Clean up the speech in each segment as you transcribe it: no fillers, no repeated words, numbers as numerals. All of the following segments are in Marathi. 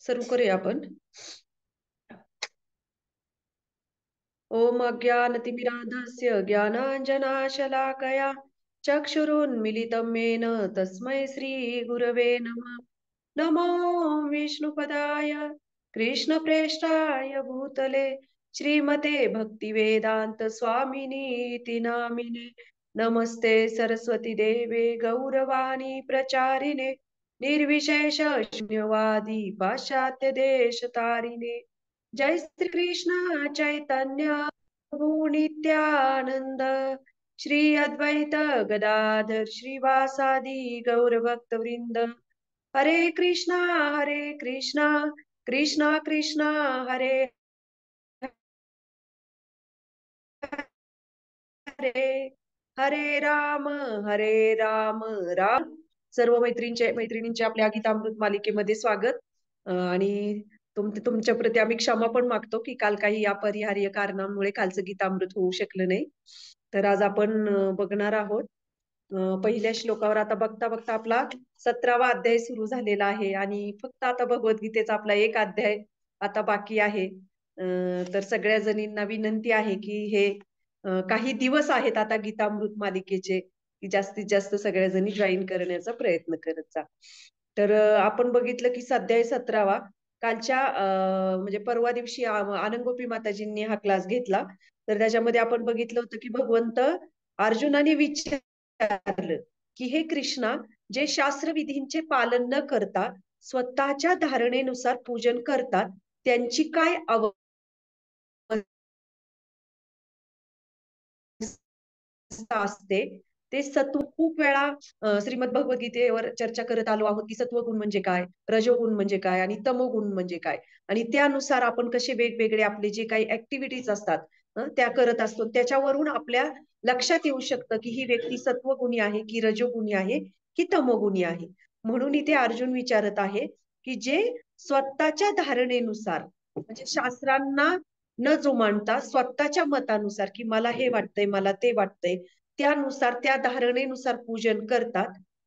सुरू करूया आपण. ओम अज्ञानतिमिरान्धस्य ज्ञानाञ्जनाशलाकया चक्षुरुन्मिलितं येन तस्मै श्रीगुरवे नमः. नमो विष्णुपदाय कृष्णप्रेष्ठाय भूतले श्रीमते भक्तिवेदांत स्वामिनीति नामिने. नमस्ते सरस्वती देवे गौरवाणी प्रचारिणे निर्विशेष शून्यवादी पाश्चात्य देश तारिणे. जय श्री कृष्ण चैतन्य प्रभु नित्यानंद श्री अद्वैत गदाधर श्रीवासादि गौर भक्त वृंद. हरे कृष्णा कृष्णा कृष्णा हरे हरे हरे राम राम सर्व मैत्रिणींचे आपल्या गीतामृत मालिकेमध्ये स्वागत. आणि तुमच्या प्रती आम्ही क्षमा पण मागतो की काल काही अपरिहार्य कारणांमुळे कालचं गीतामृत होऊ शकलं नाही. तर आज आपण बघणार आहोत पहिल्या श्लोकावर. आता बघता बघता आपला 17वा अध्याय सुरू झालेला आहे आणि फक्त आता भगवद्गीतेचा आपला एक अध्याय आता बाकी आहे. तर सगळ्या जणींना विनंती आहे की हे काही दिवस आहेत आता गीतामृत मालिकेचे, की जास्तीत जास्त सगळ्या जणी जॉईन करण्याचा प्रयत्न करत जा. तर आपण बघितलं की अध्याय 17वा कालच्या म्हणजे परवा दिवशी आनंदगोपी माताजींनी हा क्लास घेतला. तर त्याच्यामध्ये आपण बघितलं होतं की भगवंत अर्जुनाने विचारलं की हे कृष्णा, जे शास्त्रविधींचे पालन न करता स्वतःच्या धारणेनुसार पूजन करतात त्यांची काय असते. ते सत्व खूप वेळा श्रीमद भगवद्गीतेवर चर्चा करत आलो आहोत की सत्वगुण म्हणजे काय, रजोगुण म्हणजे काय आणि तमोगुण म्हणजे काय, आणि त्यानुसार आपण कसे वेगवेगळे आपले जे काही ऍक्टिव्हिटीज असतात त्या करत असतो. त्याच्यावरून आपल्या लक्षात येऊ शकतं की ही व्यक्ती सत्वगुणी आहे की रजोगुणी आहे की तमोगुणी आहे. म्हणून इथे अर्जुन विचारत आहे की जे स्वतःच्या धारणेनुसार म्हणजे शास्त्रांना न जुमानता स्वतःच्या मतानुसार की मला हे वाटतंय मला ते वाटतंय त्यानुसार त्या धारणेनुसार पूजन करतात,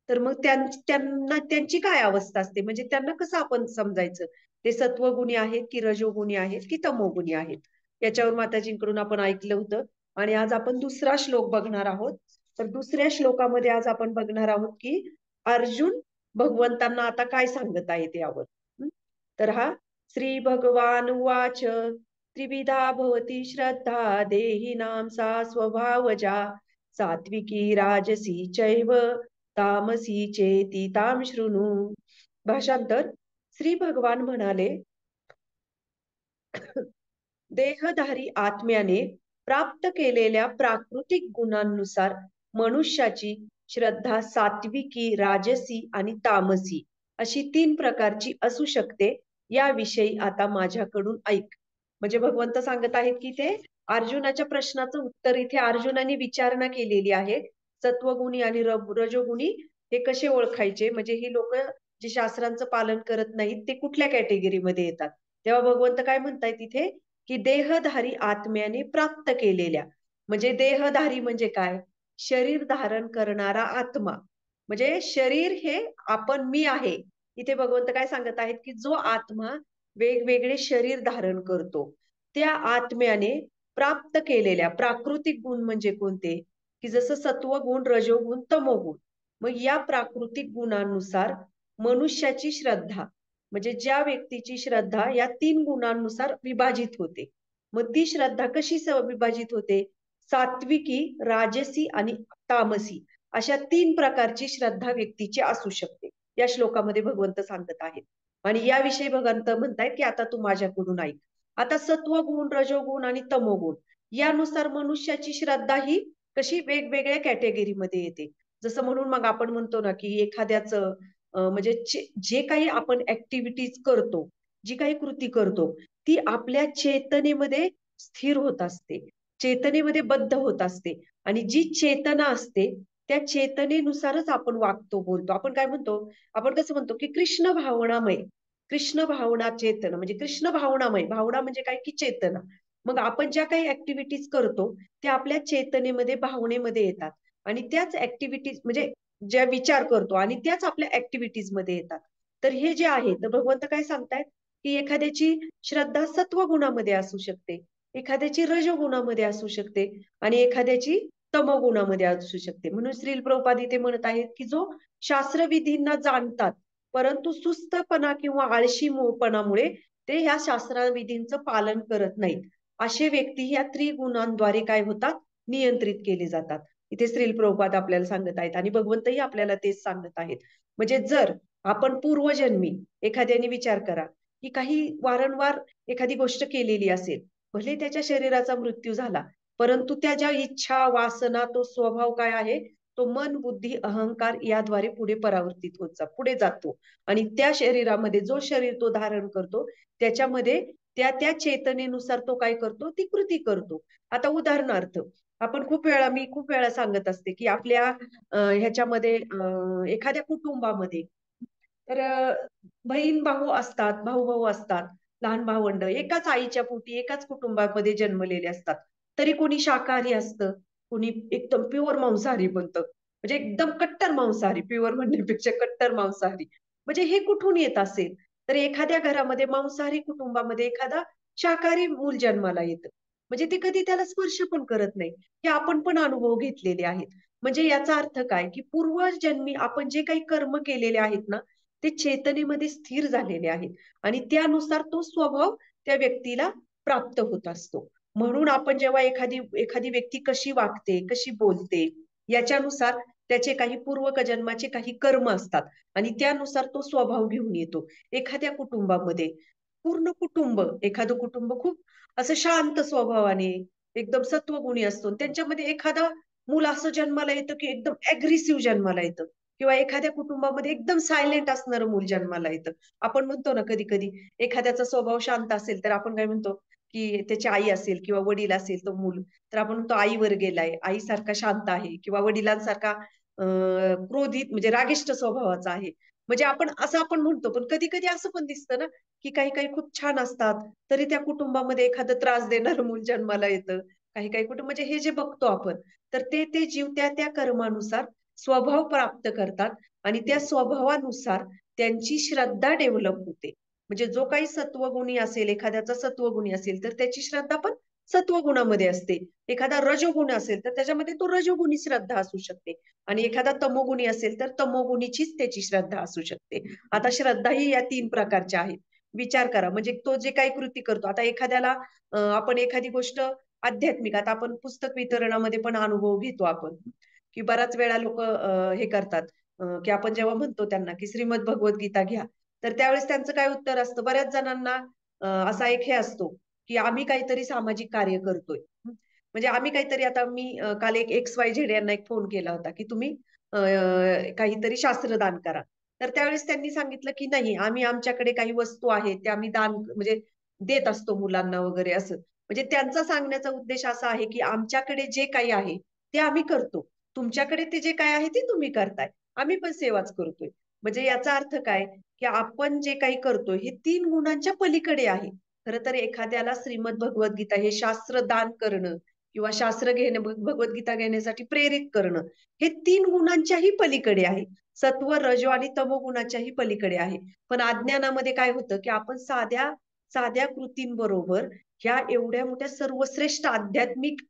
तर मग त्यांना त्यांची काय अवस्था असते, म्हणजे त्यांना कसं आपण समजायचं ते सत्वगुणी आहेत की रजोगुणी आहेत की तमोगुणी आहेत. याच्यावर माताजींकडून आपण ऐकलं होतं. आणि आज आपण दुसरा श्लोक बघणार आहोत. तर दुसऱ्या श्लोकामध्ये आज आपण बघणार आहोत की अर्जुन भगवंतांना आता काय सांगत आहेत यावर. तर हा श्री भगवान वाच त्रिविधा भवती श्रद्धा देहिनां सा स्वभावजा सात्विकी राजसी चैव तामसी चेती ताम शृणु. भाषांतर. श्री भगवान म्हणाले, देहधारी आत्म्याने प्राप्त केलेल्या प्राकृतिक गुणांनुसार मनुष्याची श्रद्धा सात्विकी, राजसी आणि तामसी अशी 3 प्रकारची असू शकते. याविषयी आता माझ्याकडून ऐक. म्हणजे भगवंत सांगत आहेत की ते अर्जुनाच्या प्रश्नाचं उत्तर इथे अर्जुनाने विचारणा केलेली आहे. सत्वगुणी आणि रजोगुणी हे कसे ओळखायचे, म्हणजे ही लोक जे शास्त्रांचं पालन करत नाहीत ते कुठल्या कॅटेगरीमध्ये येतात. तेव्हा भगवंत काय म्हणतायत इथे की देहधारी आत्म्याने प्राप्त केलेल्या, म्हणजे देहधारी म्हणजे काय, शरीर धारण करणारा आत्मा. म्हणजे शरीर हे आपण मी आहे. इथे भगवंत काय सांगत आहेत की जो आत्मा वेगवेगळे शरीर धारण करतो त्या आत्म्याने प्राप्त केलेल्या प्राकृतिक गुण म्हणजे कोणते, की जसं सत्वगुण, रजोगुण, तमोगुण. मग या प्राकृतिक गुणांनुसार मनुष्याची श्रद्धा, म्हणजे ज्या व्यक्तीची श्रद्धा या 3 गुणांनुसार विभाजित होते. मग ती श्रद्धा कशी विभाजित होते, सात्विकी, राजसी आणि तामसी अशा 3 प्रकारची श्रद्धा व्यक्तीची असू शकते. या श्लोकामध्ये भगवंत सांगत आहेत. आणि याविषयी भगवंत म्हणतायत की आता तू माझ्याकडून ऐक. आता सत्वगुण, रजोगुण आणि तमोगुण यानुसार मनुष्याची श्रद्धा ही कशी वेगवेगळ्या कॅटेगरीमध्ये येते. जसं म्हणून मग आपण म्हणतो ना की एखाद्याचं म्हणजे जे काही आपण ऍक्टिव्हिटीज करतो, जी काही कृती करतो ती आपल्या चेतनेमध्ये स्थिर होत असते, चेतनेमध्ये बद्ध होत असते. आणि जी चेतना असते त्या चेतनेनुसारच आपण वागतो, बोलतो. आपण काय म्हणतो, आपण कसं म्हणतो की कृष्ण भावनामय, कृष्ण भावना चेतना, म्हणजे कृष्ण भावनामय, भावना म्हणजे काय की चेतना. मग आपण ज्या काही ऍक्टिव्हिटीज करतो त्या आपल्या चेतनेमध्ये, भावनेमध्ये येतात. आणि त्याच ऍक्टिव्हिटीज म्हणजे ज्या विचार करतो आणि त्याच आपल्या ऍक्टिव्हिटीज मध्ये येतात. तर हे जे आहे, तर भगवंत काय सांगतायत, की एखाद्याची श्रद्धा सत्व गुणामध्ये असू शकते, एखाद्याची रजोगुणामध्ये असू शकते आणि एखाद्याची तमोगुणामध्ये असू शकते. म्हणून श्रील प्रभुपाद इथे म्हणत आहेत, की जो शास्त्रविधींना जाणतात, परंतु सुस्तपणा किंवा आळशीपणामुळे ते ह्या शास्त्रविधींचं पालन करत नाहीत, असे व्यक्ती ह्या त्रिगुणांद्वारे काय होतात, नियंत्रित केले जातात. इथे श्रील प्रभुपाद आपल्याला सांगत आहेत आणि भगवंतही आपल्याला तेच सांगत आहेत. म्हणजे जर आपण पूर्वजन्मी एखाद्याने विचार करा, की काही वारंवार एखादी गोष्ट केलेली असेल, भले त्याच्या शरीराचा मृत्यू झाला, परंतु त्या ज्या इच्छा, वासना, तो स्वभाव काय आहे, तो मन, बुद्धी, अहंकार याद्वारे पुढे परावर्तित पुढे जातो आणि त्या शरीरामध्ये जो शरीर तो धारण करतो, त्याच्यामध्ये त्या त्या चेतनेनुसार तो काय करतो, ती कृती करतो. आता उदाहरणार्थ, आपण मी खूप वेळा सांगत असते, की आपल्या ह्याच्यामध्ये एखाद्या कुटुंबामध्ये तर बहीण भाऊ असतात, भाऊ भाऊ असतात, लहान भावंड एकाच आईच्या पोटी एकाच कुटुंबामध्ये जन्मलेले असतात. तरी कोणी शाकाहारी असतं, कोणी एकदम प्युअर मांसाहारी बनतं. म्हणजे एकदम कट्टर मांसाहारी, प्युअर म्हणण्यापेक्षा कट्टर मांसाहारी. म्हणजे हे कुठून येत असेल? तर एखाद्या घरामध्ये मांसाहारी कुटुंबामध्ये एखादा शाकाहारी मूल जन्माला येतं. म्हणजे ते कधी त्याला स्पर्श पण करत नाही. हे आपण पण अनुभव घेतलेले आहेत. म्हणजे याचा अर्थ काय, की पूर्वजन्मी आपण जे काही कर्म केलेले आहेत ना, ते चेतनेमध्ये स्थिर झालेले आहेत आणि त्यानुसार तो स्वभाव त्या व्यक्तीला प्राप्त होत असतो. म्हणून आपण जेव्हा एखादी एखादी व्यक्ती कशी वागते, कशी बोलते, याच्यानुसार त्याचे काही पूर्वजन्माचे काही कर्म असतात आणि त्यानुसार तो स्वभाव घेऊन येतो. एखाद्या कुटुंबामध्ये पूर्ण कुटुंब, एखादं कुटुंब खूप असं शांत स्वभावाने, एकदम सत्वगुणी असतो. त्यांच्यामध्ये एखादा मूल असं जन्माला येतं, की एकदम अग्रेसिव्ह जन्माला येतं किंवा एखाद्या कुटुंबामध्ये एकदम सायलेंट असणारं मूल जन्माला येतं. आपण म्हणतो ना कधी-कधी एखाद्याचा स्वभाव शांत असेल, तर आपण काय म्हणतो, की त्याची आई असेल किंवा वडील असेल तो मूल, तर आपण म्हणतो आईवर गेलाय, आईसारखा शांत आहे किंवा वडिलांसारखा क्रोधित म्हणजे रागिष्ट स्वभावाचा आहे. म्हणजे आपण म्हणतो, पण कधी-कधी असं पण दिसतं ना, की काही-काही खूप छान असतात, तरी त्या कुटुंबामध्ये एखादं त्रास देणारं मूल जन्माला येतं. काही-काही कुटुंब म्हणजे हे जे बघतो आपण, तर ते ते जीव त्या कर्मानुसार स्वभाव प्राप्त करतात आणि त्या स्वभावानुसार त्यांची श्रद्धा डेव्हलप होते. म्हणजे जो काही सत्वगुणी असेल, एखाद्याचा सत्वगुणी असेल, तर त्याची श्रद्धा पण सत्वगुणामध्ये असते. एखादा रजोगुण असेल, तर त्याच्यामध्ये तो रजोगुणी श्रद्धा असू शकते आणि एखादा तमोगुणी असेल, तर तमोगुणीचीच त्याची श्रद्धा असू शकते. आता श्रद्धाही या 3 प्रकारच्या आहेत. विचार करा, म्हणजे तो जे काही कृती करतो. आता एखाद्याला आपण एखादी गोष्ट आध्यात्मिक, आता आपण पुस्तक वितरणामध्ये पण अनुभव घेतो आपण, की बऱ्याच वेळा लोकं हे करतात, की आपण जेव्हा म्हणतो त्यांना, की श्रीमद भगवद्गीता घ्या, तर त्यावेळेस त्यांचं काय उत्तर असतं, बऱ्याच जणांना असा एक हे असतो, की आम्ही काहीतरी सामाजिक कार्य करतोय. म्हणजे आम्ही काहीतरी आता मी काल एक XYZ यांना एक फोन केला होता, की तुम्ही काहीतरी शास्त्रदान करा. तर त्यावेळेस त्यांनी सांगितलं, की नाही आम्ही आमच्याकडे काही वस्तू आहेत, त्या आम्ही दान म्हणजे देत असतो मुलांना वगैरे असं. म्हणजे त्यांचा सांगण्याचा उद्देश असा आहे, की आमच्याकडे जे काही आहे, ते आम्ही करतो. तुमच्याकडे ते जे काही आहे, ते तुम्ही करताय. आम्ही पण सेवाच करतोय. म्हणजे याचा अर्थ काय, की आपण जे काही करतोय, हे 3 गुणांच्या पलीकडे आहे. खरं तर एखाद्याला श्रीमद भगवद्गीता हे शास्त्र दान करणं किंवा शास्त्र घेणं, भगवद्गीता घेण्यासाठी प्रेरित करणं, हे 3 गुणांच्याही पलीकडे आहे. सत्व, रजो आणि तमो गुणाच्याही पलीकडे आहे. पण अज्ञानामध्ये काय होतं, की आपण साध्या साध्या कृतींबरोबर ह्या एवढ्या मोठ्या सर्वश्रेष्ठ आध्यात्मिक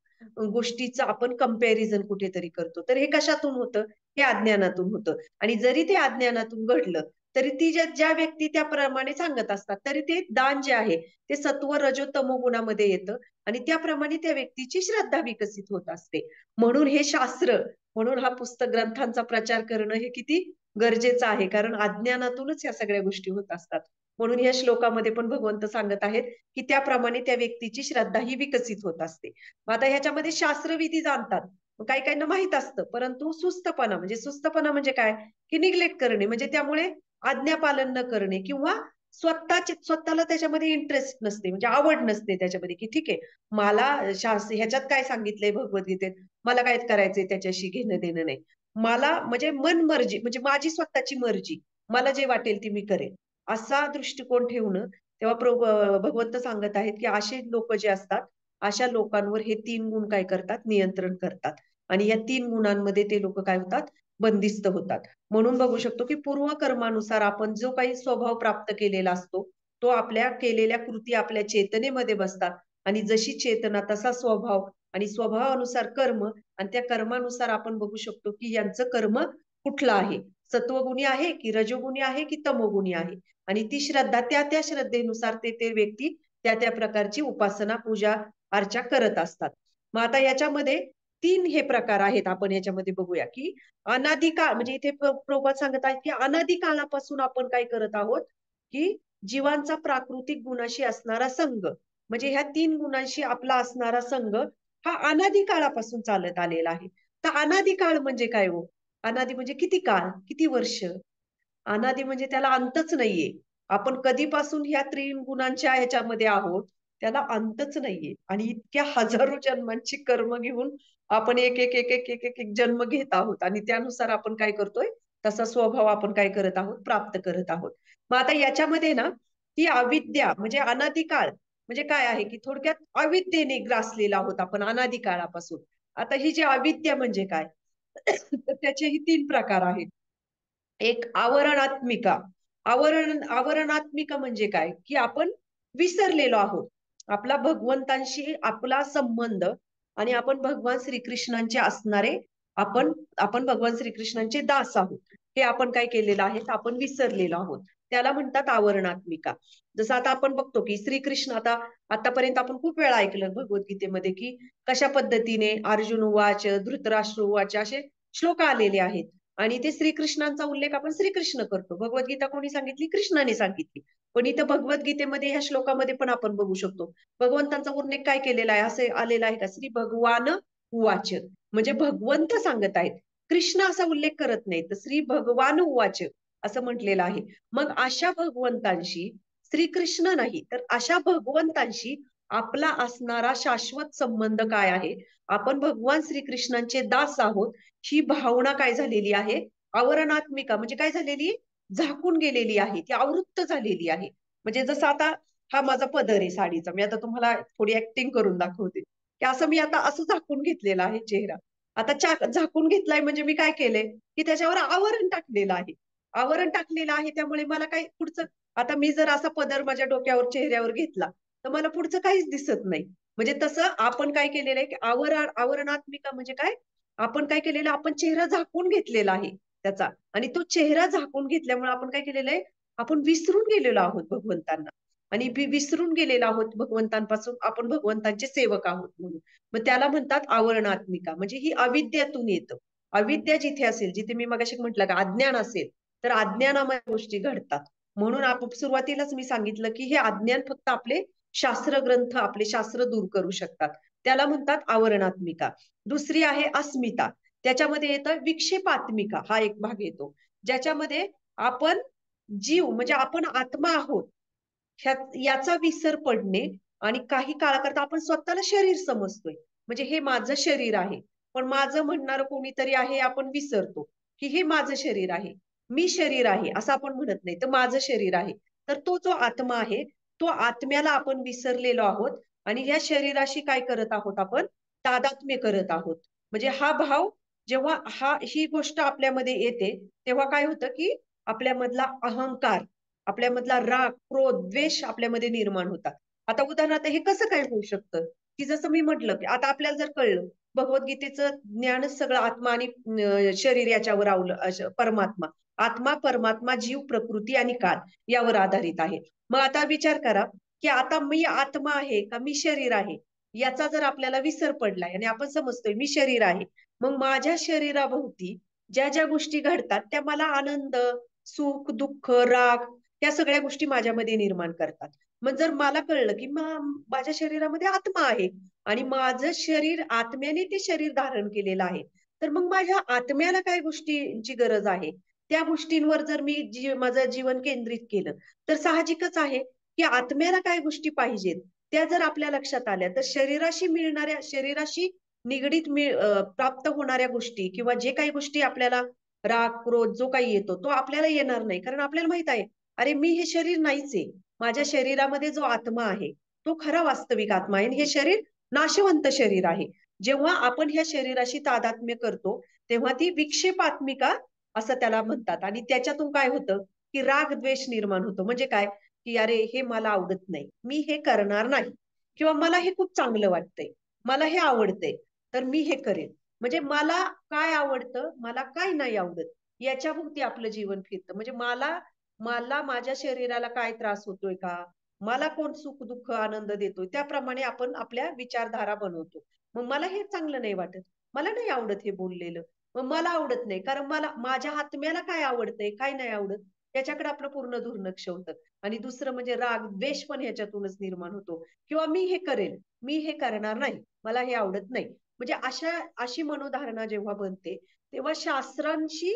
गोष्टीचं आपण कंपॅरिझन कुठेतरी करतो. तर हे कशातून होतं? हे अज्ञानातून होतं. आणि जरी ते अज्ञानातून घडलं, तरी ती ज्या ज्या व्यक्ती त्याप्रमाणे सांगत असतात, तरी ते दान जे आहे, ते सत्व, रजो, तमो गुणामध्ये येतं आणि त्याप्रमाणे त्या व्यक्तीची श्रद्धा विकसित होत असते. म्हणून हे शास्त्र, म्हणून हा पुस्तक ग्रंथांचा प्रचार करणं हे किती गरजेचं आहे. कारण अज्ञानातूनच या सगळ्या गोष्टी होत असतात. म्हणून या श्लोकामध्ये पण भगवंत सांगत आहेत, की त्याप्रमाणे त्या व्यक्तीची श्रद्धा ही विकसित होत असते. मग आता ह्याच्यामध्ये शास्त्रविधी जाणतात. काही काहींना माहीत असतं, परंतु सुस्तपणा म्हणजे काय? की निग्लेक्ट करणे म्हणजे त्यामुळे आज्ञापालन न करणे किंवा स्वतःला त्याच्यामध्ये इंटरेस्ट नसते, म्हणजे आवड नसते त्याच्यामध्ये, की ठीक आहे, मला ह्याच्यात काय सांगितलंय भगवद्गीतेत, मला काय करायचंय त्याच्याशी घेणं-देणं नाही. मला म्हणजे मनमर्जी म्हणजे माझी स्वतःची मर्जी, मला जे वाटेल ते मी करेन. असा दृष्टिकोन ठेवणं, तेव्हा भगवंत सांगत आहेत, की असे लोकं जे असतात, अशा लोकांवर हे 3 गुण काय करतात, नियंत्रण करतात. आणि या 3 गुणांमध्ये ते लोकं काय होतात, बंदिस्त होतात. म्हणून बघू शकतो की पूर्वकर्मानुसार आपण जो काही स्वभाव प्राप्त केलेला असतो, तो आपल्या केलेल्या कृती आपल्या चेतनेमध्ये बसतात आणि जशी चेतना तसा स्वभाव आणि स्वभावानुसार कर्म आणि त्या कर्मानुसार आपण बघू शकतो की यांचं कर्म कुठलं आहे, सत्वगुणी आहे की रजोगुणी आहे की तमोगुणी आहे. आणि ती श्रद्धा त्या त्या श्रद्धेनुसार ते ते व्यक्ती त्या त्या प्रकारची उपासना पूजा अर्चा करत असतात. मग आता याच्यामध्ये तीन हे प्रकार आहेत. आपण याच्यामध्ये बघूया की अनादिकाळ म्हणजे इथे प्रभुपाद सांगत आहेत की अनादिकाळापासून आपण काय करत आहोत की जीवांचा प्राकृतिक गुणाशी असणारा संघ म्हणजे ह्या तीन गुणांशी आपला असणारा संघ हा अनादिकाळापासून चालत आलेला आहे. तर अनादिकाळ म्हणजे काय हो? अनादि म्हणजे किती काळ, किती वर्ष? अनादि म्हणजे त्याला अंतच नाहीये. आपण कधीपासून ह्या त्रिगुणांच्या ह्याच्यामध्ये आहोत, त्याला अंतच नाहीये. आणि इतक्या हजारो जन्मांची कर्म घेऊन आपण एक एक एक एक एक एक एक जन्म घेत आहोत आणि त्यानुसार आपण काय करतोय, तसा स्वभाव आपण काय करत आहोत, प्राप्त करत आहोत. मग आता याच्यामध्ये ना, ती अविद्या म्हणजे अनादिकाळ म्हणजे काय आहे, की थोडक्यात अविद्येने ग्रासलेला आहोत आपण अनादिकाळापासून. आता ही जी अविद्या म्हणजे काय? तर त्याचेही तीन प्रकार आहेत. एक आवरणात्मिका. आवरणात्मिका म्हणजे काय? की आपण विसरलेलो आहोत. आपला भगवंतांशी आपला संबंध आणि आपण भगवान श्रीकृष्णांचे असणारे आपण आपण भगवान श्रीकृष्णांचे दास आहोत. हे आपण काय केलेलं आहे? आपण विसरलेलो आहोत. त्याला म्हणतात आवरणात्मिका. जसं आता आपण बघतो की श्रीकृष्ण आतापर्यंत आपण खूप वेळा ऐकलं भगवद्गीतेमध्ये की कशा पद्धतीने अर्जुन उवाच, धृतराष्ट्र उवाच असे श्लोक आलेले आहेत. आणि ते श्रीकृष्णांचा उल्लेख आपण श्रीकृष्ण करतो. भगवद्गीता कोणी सांगितली? कृष्णाने सांगितली. पण इथं भगवद्गीतेमध्ये ह्या श्लोकामध्ये पण आपण बघू शकतो भगवंतांचा उल्लेख काय केलेला आहे, असे आलेला आहे का? श्री भगवान उवाच म्हणजे भगवंत सांगत आहेत. कृष्ण असा उल्लेख करत नाही, तर श्री भगवान उवाच असं म्हटलेलं आहे. मग अशा भगवंतांशी श्रीकृष्ण नाही तर अशा भगवंतांशी आपला असणारा शाश्वत संबंध काय आहे? आपण भगवान श्रीकृष्णांचे दास आहोत ही भावना काय झालेली आहे? आवरणात्मिका म्हणजे काय झालेली? झाकून गेलेली आहे, ती आवृत्त झालेली आहे. म्हणजे जसं आता हा माझा पदर आहे साडीचा, मी आता तुम्हाला थोडी ऍक्टिंग करून दाखवते की असं मी आता असं झाकून घेतलेला आहे चेहरा. आता झाकून घेतलाय म्हणजे मी काय केलंय की त्याच्यावर आवरण टाकलेलं आहे. आवरण टाकलेलं आहे त्यामुळे मला काय पुढचं आता मी जर असा पदर माझ्या डोक्यावर चेहऱ्यावर घेतला तर मला पुढचं काहीच दिसत नाही. म्हणजे तसं आपण काय केलेलं आहे की आवरणात्मिका म्हणजे काय? आपण काय केलेलं आपण चेहरा झाकून घेतलेला आहे त्याचा आणि तो चेहरा झाकून घेतल्यामुळे आपण काय केलेलं आहे? आपण विसरून गेलेलो आहोत भगवंतांना आणि विसरून गेलेलो आहोत भगवंतांपासून आपण भगवंतांचे सेवक आहोत म्हणून. मग त्याला म्हणतात आवरणात्मिका म्हणजे ही अविद्यातून येतं. अविद्या जिथे असेल, जिथे मी मगाशी म्हटलं का अज्ञान असेल, तर अज्ञानामध्ये गोष्टी घडतात. म्हणून आपण सुरुवातीलाच मी सांगितलं की हे अज्ञान फक्त आपले शास्त्र ग्रंथ आपले शास्त्र दूर करू शकतात. त्याला म्हणतात आवरणात्मिका. दुसरी आहे अस्मिता. त्याच्यामध्ये येतं विक्षेपात्मिका हा एक भाग येतो. ज्याच्यामध्ये आपण जीव म्हणजे आपण आत्मा आहोत याचा विसर पडणे आणि काही काळाकरता आपण स्वतःला शरीर समजतोय. म्हणजे हे माझं शरीर आहे. पण माझं म्हणणारं कोणीतरी आहे आपण विसरतो की हे माझं शरीर आहे. मी शरीर आहे असं आपण म्हणत नाही, तर माझं शरीर आहे. तर तो जो आत्मा आहे, तो आत्म्याला आपण विसरलेलो आहोत आणि या शरीराशी काय करत आहोत आपण? तादात्म्य करत आहोत. म्हणजे हा भाव जेव्हा ही गोष्ट आपल्यामध्ये येते, तेव्हा काय होतं की आपल्यामधला अहंकार, आपल्यामधला राग, क्रोध, द्वेष आपल्यामध्ये निर्माण होतात. आता उदाहरणार्थ हे कसं काय होऊ शकतं? की जसं मी म्हटलं की आता आपल्याला जर कळलं भगवद्गीतेचं ज्ञानच सगळं आत्मा आणि शरीर याच्यावर परमात्मा. आत्मा, परमात्मा, जीव, प्रकृती आणि काळ यावर आधारित आहे. मग आता विचार करा की आता मी आत्मा आहे का मी शरीर आहे? याचा जर आपल्याला विसर पडलाय आणि आपण समजतोय मी शरीर आहे. मग माझ्या शरीराभोवती ज्या ज्या गोष्टी घडतात त्या मला आनंद, सुख, दुःख, राग या सगळ्या गोष्टी माझ्यामध्ये निर्माण करतात. मग जर मला कळलं की माझ्या शरीरामध्ये आत्मा आहे आणि माझं शरीर आत्म्याने ते शरीर धारण केलेलं आहे, तर मग माझ्या आत्म्याला काय गोष्टींची गरज आहे त्या गोष्टींवर जर मी माझं जीवन केंद्रित केलं तर साहजिकच आहे की आत्म्याला काय गोष्टी पाहिजेत त्या जर आपल्या लक्षात आल्या तर शरीराशी निगडीत प्राप्त होणाऱ्या गोष्टी किंवा जे काही गोष्टी आपल्याला राग, क्रोध जो काही येतो तो आपल्याला येणार नाही. कारण आपल्याला माहित आहे, अरे मी हे शरीर नाहीच आहे. माझ्या शरीरामध्ये जो आत्मा आहे, तो खरा वास्तविक आत्मा आहे. हे शरीर नाशवंत शरीर आहे. जेव्हा आपण ह्या शरीराशी तादात्म्य करतो, तेव्हा ती विक्षेपात्मिका असं त्याला म्हणतात. आणि त्याच्यातून काय होतं, की राग द्वेष निर्माण होतो. म्हणजे काय, की अरे हे मला आवडत नाही, मी हे करणार नाही, किंवा मला हे खूप चांगलं वाटतंय, मला हे आवडतंय, तर मी हे करेन. म्हणजे मला काय आवडतं, मला काय नाही आवडत, याच्याभोवती आपलं जीवन फिरतं. म्हणजे मला मला माझ्या शरीराला काय त्रास होतोय का, मला कोण सुख दुःख आनंद देतोय, त्याप्रमाणे आपण आपल्या विचारधारा बनवतो. मग मला हे चांगलं नाही वाटत, मला नाही आवडत हे बोललेलं, मग मला आवडत नाही, कारण मला माझ्या आत्म्याला काय आवडतंय काय नाही आवडत त्याच्याकडे आपलं पूर्ण दुर्लक्ष होतं. आणि दुसरं म्हणजे राग द्वेष पण ह्याच्यातूनच निर्माण होतो. किंवा मी हे करेल, मी हे करणार नाही, मला हे आवडत नाही. म्हणजे अशी मनोधारणा जेव्हा बनते, तेव्हा शास्त्रांशी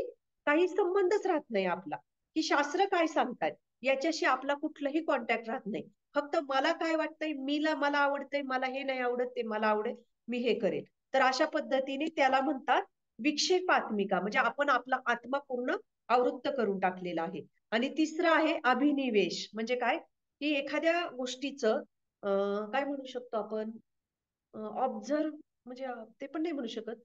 काही संबंधच राहत नाही आपला, की शास्त्र काय सांगतात याच्याशी आपला कुठलाही कॉन्टॅक्ट राहत नाही. फक्त मला काय वाटतंय, मला आवडतंय, मला हे नाही आवडत, ते मला आवडेल, मी हे करेल. तर अशा पद्धतीने त्याला म्हणतात विक्षेपात्मिका. म्हणजे आपण आपला आत्मा पूर्ण आवृत्त करून टाकलेला आहे. आणि तिसरं आहे अभिनिवेश. म्हणजे काय, की एखाद्या गोष्टीचं काय म्हणू शकतो आपण, ऑब्झर्व्ह, म्हणजे ते पण नाही म्हणू शकत.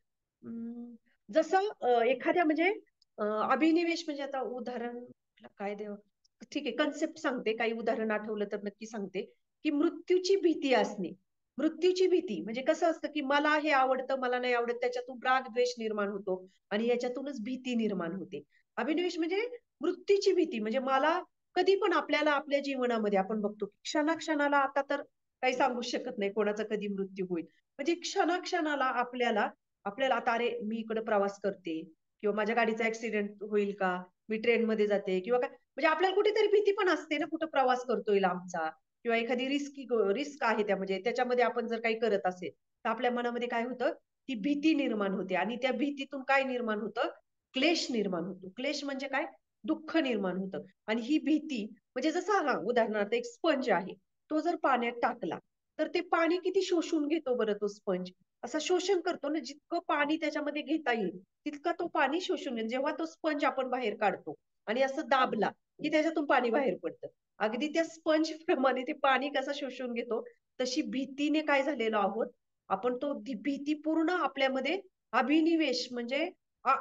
जसं एखाद्या म्हणजे अभिनिवेश म्हणजे आता उदाहरण काय द्यावं? ठीक आहे, कन्सेप्ट सांगते. काही उदाहरण आठवलं तर नक्की सांगते, की मृत्यूची भीती असणे. मृत्यूची भीती म्हणजे कसं असतं, की मला हे आवडतं, मला नाही आवडत, त्याच्यातून राग द्वेष निर्माण होतो आणि याच्यातूनच भीती निर्माण होते. अभिनिवेश म्हणजे मृत्यूची भीती. म्हणजे मला कधी पण आपल्याला आपल्या जीवनामध्ये आपण बघतो, की क्षणाक्षणाला आता तर काही सांगू शकत नाही कोणाचा कधी मृत्यू होईल. म्हणजे क्षणाक्षणाला आपल्याला आपल्याला आता अरे मी इकडे प्रवास करते, किंवा माझ्या गाडीचा ऍक्सिडेंट होईल का, मी ट्रेनमध्ये जाते किंवा काय, म्हणजे आपल्याला कुठेतरी भीती पण असते ना, कुठं प्रवास करतोय लांबचा, किंवा एखादी रिस्क आहे त्या, म्हणजे त्याच्यामध्ये आपण जर काही करत असेल, तर आपल्या मनामध्ये काय होतं, ती भीती निर्माण होते. आणि त्या भीतीतून काय निर्माण होतं, क्लेश निर्माण होतो. क्लेश म्हणजे काय, दुःख निर्माण होतं. आणि ही भीती म्हणजे जसं, हा उदाहरणार्थ एक स्पंज आहे, तो जर पाण्यात टाकला तर ते पाणी किती शोषून घेतो बरं तो स्पंज. असं शोषण करतो ना, जितकं पाणी त्याच्यामध्ये घेता येईल तितका तो पाणी शोषून घेईल. जेव्हा तो स्पंज आपण बाहेर काढतो आणि असं दाबला की त्याच्यातून पाणी बाहेर पडतं. अगदी त्या स्पंज प्रमाणे ते पाणी कसं शोषून घेतो, तशी भीतीने काय झालेलो आहोत आपण, तो भीती पूर्ण आपल्यामध्ये अभिनिवेश म्हणजे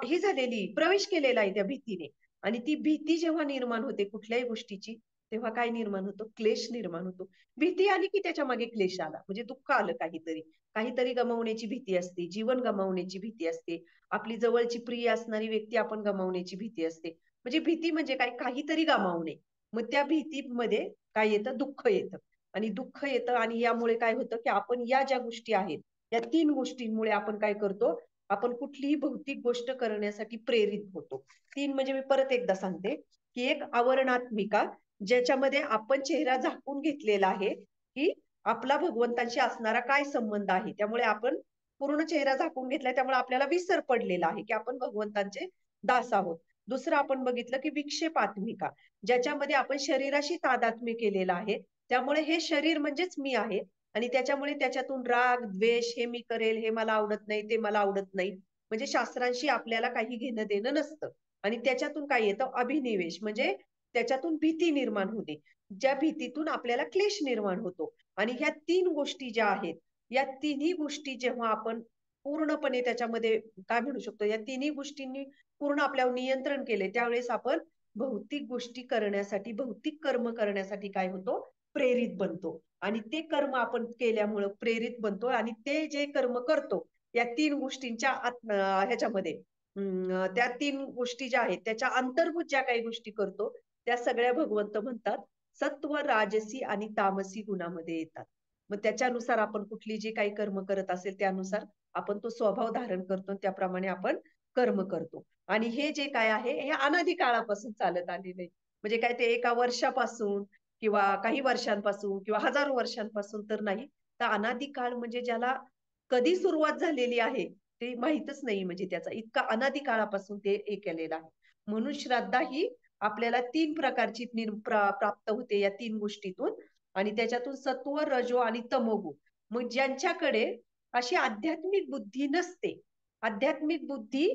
ही झालेली, प्रवेश केलेला आहे त्या भीतीने. आणि ती भीती जेव्हा निर्माण होते कुठल्याही गोष्टीची, तेव्हा काय निर्माण होतो, क्लेश निर्माण होतो. भीती आली की त्याच्या मागे क्लेश आला, म्हणजे दुःख आलं, काहीतरी काहीतरी गमावण्याची भीती असते, जीवन गमावण्याची भीती असते, आपली जवळची प्रिय असणारी व्यक्ती आपण गमावण्याची भीती असते. म्हणजे भीती म्हणजे काय, काहीतरी गमावणे. मग त्या भीतीमध्ये काय येतं, दुःख येतं. आणि दुःख येतं आणि यामुळे काय होतं, की आपण या ज्या गोष्टी आहेत, या 3 गोष्टींमुळे आपण काय करतो, आपण कुठलीही भौतिक गोष्ट करण्यासाठी प्रेरित होतो. 3 म्हणजे मी परत एकदा सांगते, की एक आवरणात्मिका, ज्याच्यामध्ये आपण चेहरा झाकून घेतलेला आहे, की आपला भगवंतांशी असणारा काय संबंध आहे. त्यामुळे आपण पूर्ण चेहरा झाकून घेतलाय, त्यामुळे आपल्याला विसर पडलेला आहे, की आपण भगवंतांचे दास आहोत. दुसरं आपण बघितलं, की विक्षेपात्मिका, ज्याच्यामध्ये आपण शरीराशी तादात्म्य केलेलं आहे. त्यामुळे हे शरीर म्हणजेच मी आहे. आणि त्याच्यामुळे त्याच्यातून राग, द्वेष, हे मी करेल, हे मला आवडत नाही, ते मला आवडत नाही. म्हणजे शास्त्रांशी आपल्याला काही घेणं देणं नसतं. आणि त्याच्यातून काय येतं, अभिनिवेश म्हणजे त्याच्यातून भीती निर्माण होते. ज्या भीतीतून आपल्याला क्लेश निर्माण होतो. आणि ह्या 3 गोष्टी ज्या आहेत, या तिन्ही गोष्टी जेव्हा आपण पूर्णपणे त्याच्यामध्ये काय म्हणू शकतो, या तिन्ही गोष्टींनी पूर्ण आपल्यावर नियंत्रण केले, त्यावेळेस आपण भौतिक गोष्टी करण्यासाठी, भौतिक कर्म करण्यासाठी काय होतो, प्रेरित बनतो. आणि ते कर्म आपण केल्यामुळं प्रेरित बनतो. आणि ते जे कर्म करतो, या 3 गोष्टींच्या ह्याच्यामध्ये त्या 3 गोष्टी ज्या आहेत, त्याच्या अंतर्भूत ज्या काही गोष्टी करतो, त्या सगळ्या भगवंत म्हणतात सत्व, राजसी आणि तामसी गुणामध्ये येतात. मग त्याच्यानुसार आपण कुठली जी काही कर्म करत असेल, त्यानुसार आपण तो स्वभाव धारण करतो आणि त्याप्रमाणे आपण कर्म करतो. आणि हे जे काय आहे, हे अनादी काळापासून चालत आलेलं आहे. म्हणजे काय ते एका वर्षापासून किंवा काही वर्षांपासून किंवा हजारो वर्षांपासून तर नाही. तर अनादी काळ म्हणजे ज्याला कधी सुरुवात झालेली आहे, ते माहीतच नाही. म्हणजे त्याचा इतका अनादी काळापासून ते हे केलेलं आहे. म्हणून श्रद्धा ही आपल्याला 3 प्रकारची प्राप्त होते या 3 गोष्टीतून. आणि त्याच्यातून सत्व, रजो आणि तमोगुण. मग ज्यांच्याकडे अशी आध्यात्मिक बुद्धी नसते, आध्यात्मिक बुद्धी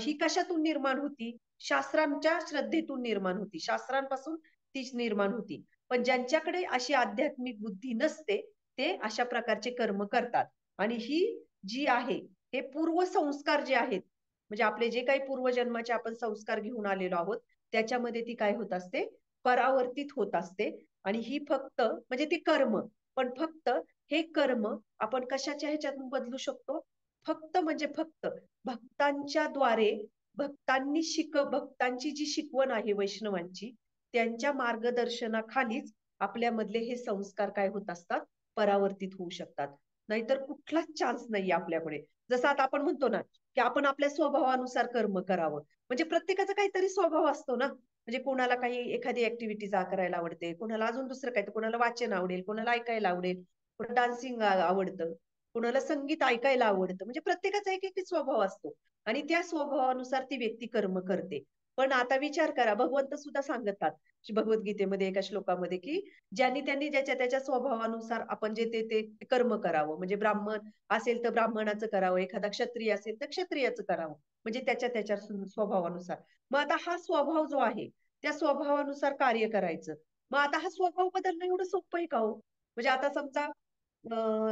ही कशातून निर्माण होती? शास्त्रांच्या श्रद्धेतून निर्माण होती. शास्त्रांपासून तीच निर्माण होती. पण ज्यांच्याकडे अशी आध्यात्मिक बुद्धी नसते, ते अशा प्रकारचे कर्म करतात. आणि ही जी आहे, हे पूर्वसंस्कार जे आहेत, म्हणजे आपले जे काही पूर्वजन्माचे आपण संस्कार घेऊन आलेलो आहोत, त्याच्यामध्ये ती काय होत असते, परावर्तित होत असते. आणि ही फक्त म्हणजे ती कर्म, पण फक्त हे कर्म आपण कशाच्या ह्याच्यातून बदलू शकतो, फक्त म्हणजे फक्त भक्तांच्या द्वारे, भक्तांची जी शिकवण आहे वैष्णवांची, त्यांच्या मार्गदर्शनाखालीच आपल्यामधले हे संस्कार काय होत असतात, परावर्तित होऊ शकतात. नाहीतर कुठलाच चान्स नाहीये आपल्याकडे. जसं आता आपण म्हणतो ना, की आपण आपल्या स्वभावानुसार कर्म करावं. म्हणजे प्रत्येकाचा काहीतरी स्वभाव असतो ना. म्हणजे कोणाला काही एखादी ऍक्टिव्हिटी करायला आवडते, कोणाला अजून दुसरं काही, कोणाला वाचन आवडेल, कोणाला ऐकायला आवडेल, कोणाला डान्सिंग आवडतं, कोणाला संगीत ऐकायला आवडतं. म्हणजे प्रत्येकाचा एक एक स्वभाव असतो आणि त्या स्वभावानुसार ती व्यक्ती कर्म करते. पण आता विचार करा, भगवंत सुद्धा सांगतात भगवद्गीतेमध्ये एका श्लोकामध्ये, की ज्यांनी त्यांनी ज्याच्या त्याच्या स्वभावानुसार आपण जे ते कर्म करावं. म्हणजे ब्राह्मण असेल तर ब्राह्मणाचं करावं, एखादा क्षत्रिय असेल तर क्षत्रियाचं करावं. म्हणजे त्याच्या त्याच्या स्वभावानुसार. मग आता हा स्वभाव जो आहे, त्या स्वभावानुसार कार्य करायचं. मग आता हा स्वभाव बदलणं एवढं सोपं आहे का हो? म्हणजे आता समजा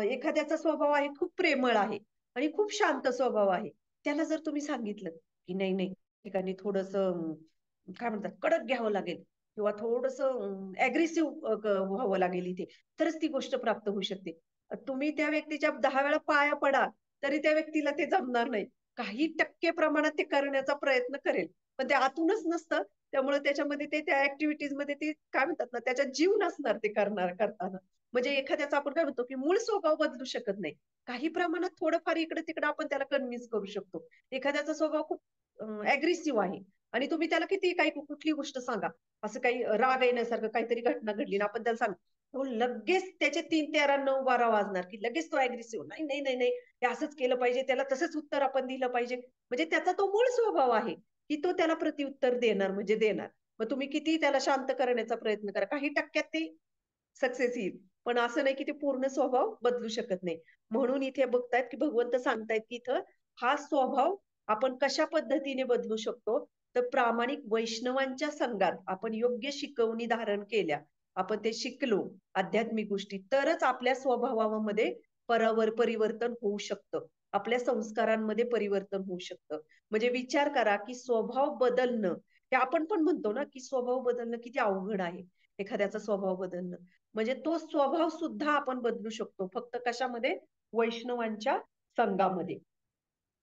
एखाद्याचा स्वभाव आहे खूप प्रेमळ आहे आणि खूप शांत स्वभाव आहे. त्याला जर तुम्ही सांगितलं, की नाही, नाही, ठिकाणी थोडंसं काय म्हणतात कडक घ्यावं लागेल किंवा थोडंसं अग्रेसिव्ह व्हावं लागेल इथे, तरच ती गोष्ट प्राप्त होऊ शकते. तुम्ही त्या व्यक्तीच्या 10 वेळा पाया पडा, तरी त्या व्यक्तीला ते जमणार नाही. काही टक्के प्रमाणात ते करण्याचा प्रयत्न करेल, पण ते आतूनच नसतं. त्यामुळे त्याच्यामध्ये ते त्या ऍक्टिव्हिटीज मध्ये ते काय म्हणतात ना, त्याच्यात जीव नसणार ते करताना. म्हणजे एखाद्याचा आपण काय म्हणतो, की मूळ स्वभाव बदलू शकत नाही. काही प्रमाणात थोडंफार इकडे-तिकडे आपण त्याला कन्व्हिन्स करू शकतो. एखाद्याचा स्वभाव खूप अग्रेसिव्ह आहे आणि तुम्ही त्याला किती काही कुठली गोष्ट सांगा, असं काही राग येण्यासारखं काहीतरी घटना घडली ना, आपण त्याला सांग, तो लगेच त्याचे 3, 13, 9, 12 वाजणार, की लगेच तो अग्रेसिव्ह, नाही, नाही, नाही, नाही, हे असंच केलं पाहिजे, त्याला तसंच उत्तर आपण दिलं पाहिजे. म्हणजे त्याचा तो मूळ स्वभाव आहे, की तो त्याला प्रत्युत्तर देणार म्हणजे देणार. मग तुम्ही किती त्याला शांत करण्याचा प्रयत्न करा, काही टक्क्यात ते सक्सेस येईल. पण असं नाही की ते पूर्ण स्वभाव बदलू शकत नाही. म्हणून इथे बघतायत की भगवंत सांगतायत की इथं हा स्वभाव आपण कशा पद्धतीने बदलू शकतो, तर प्रामाणिक वैष्णवांच्या संघात आपण योग्य शिकवणी धारण केल्या, आपण ते शिकलो आध्यात्मिक गोष्टी, तरच आपल्या स्वभावामध्ये परिवर्तन होऊ शकतं. आपल्या संस्कारांमध्ये परिवर्तन होऊ शकतं. म्हणजे विचार करा की स्वभाव बदलणं, हे आपण पण म्हणतो ना की स्वभाव बदलणं किती अवघड आहे. एखाद्याचा स्वभाव बदलणं. म्हणजे तो स्वभाव सुद्धा आपण बदलू शकतो. फक्त कशामध्ये? वैष्णवांच्या संघामध्ये.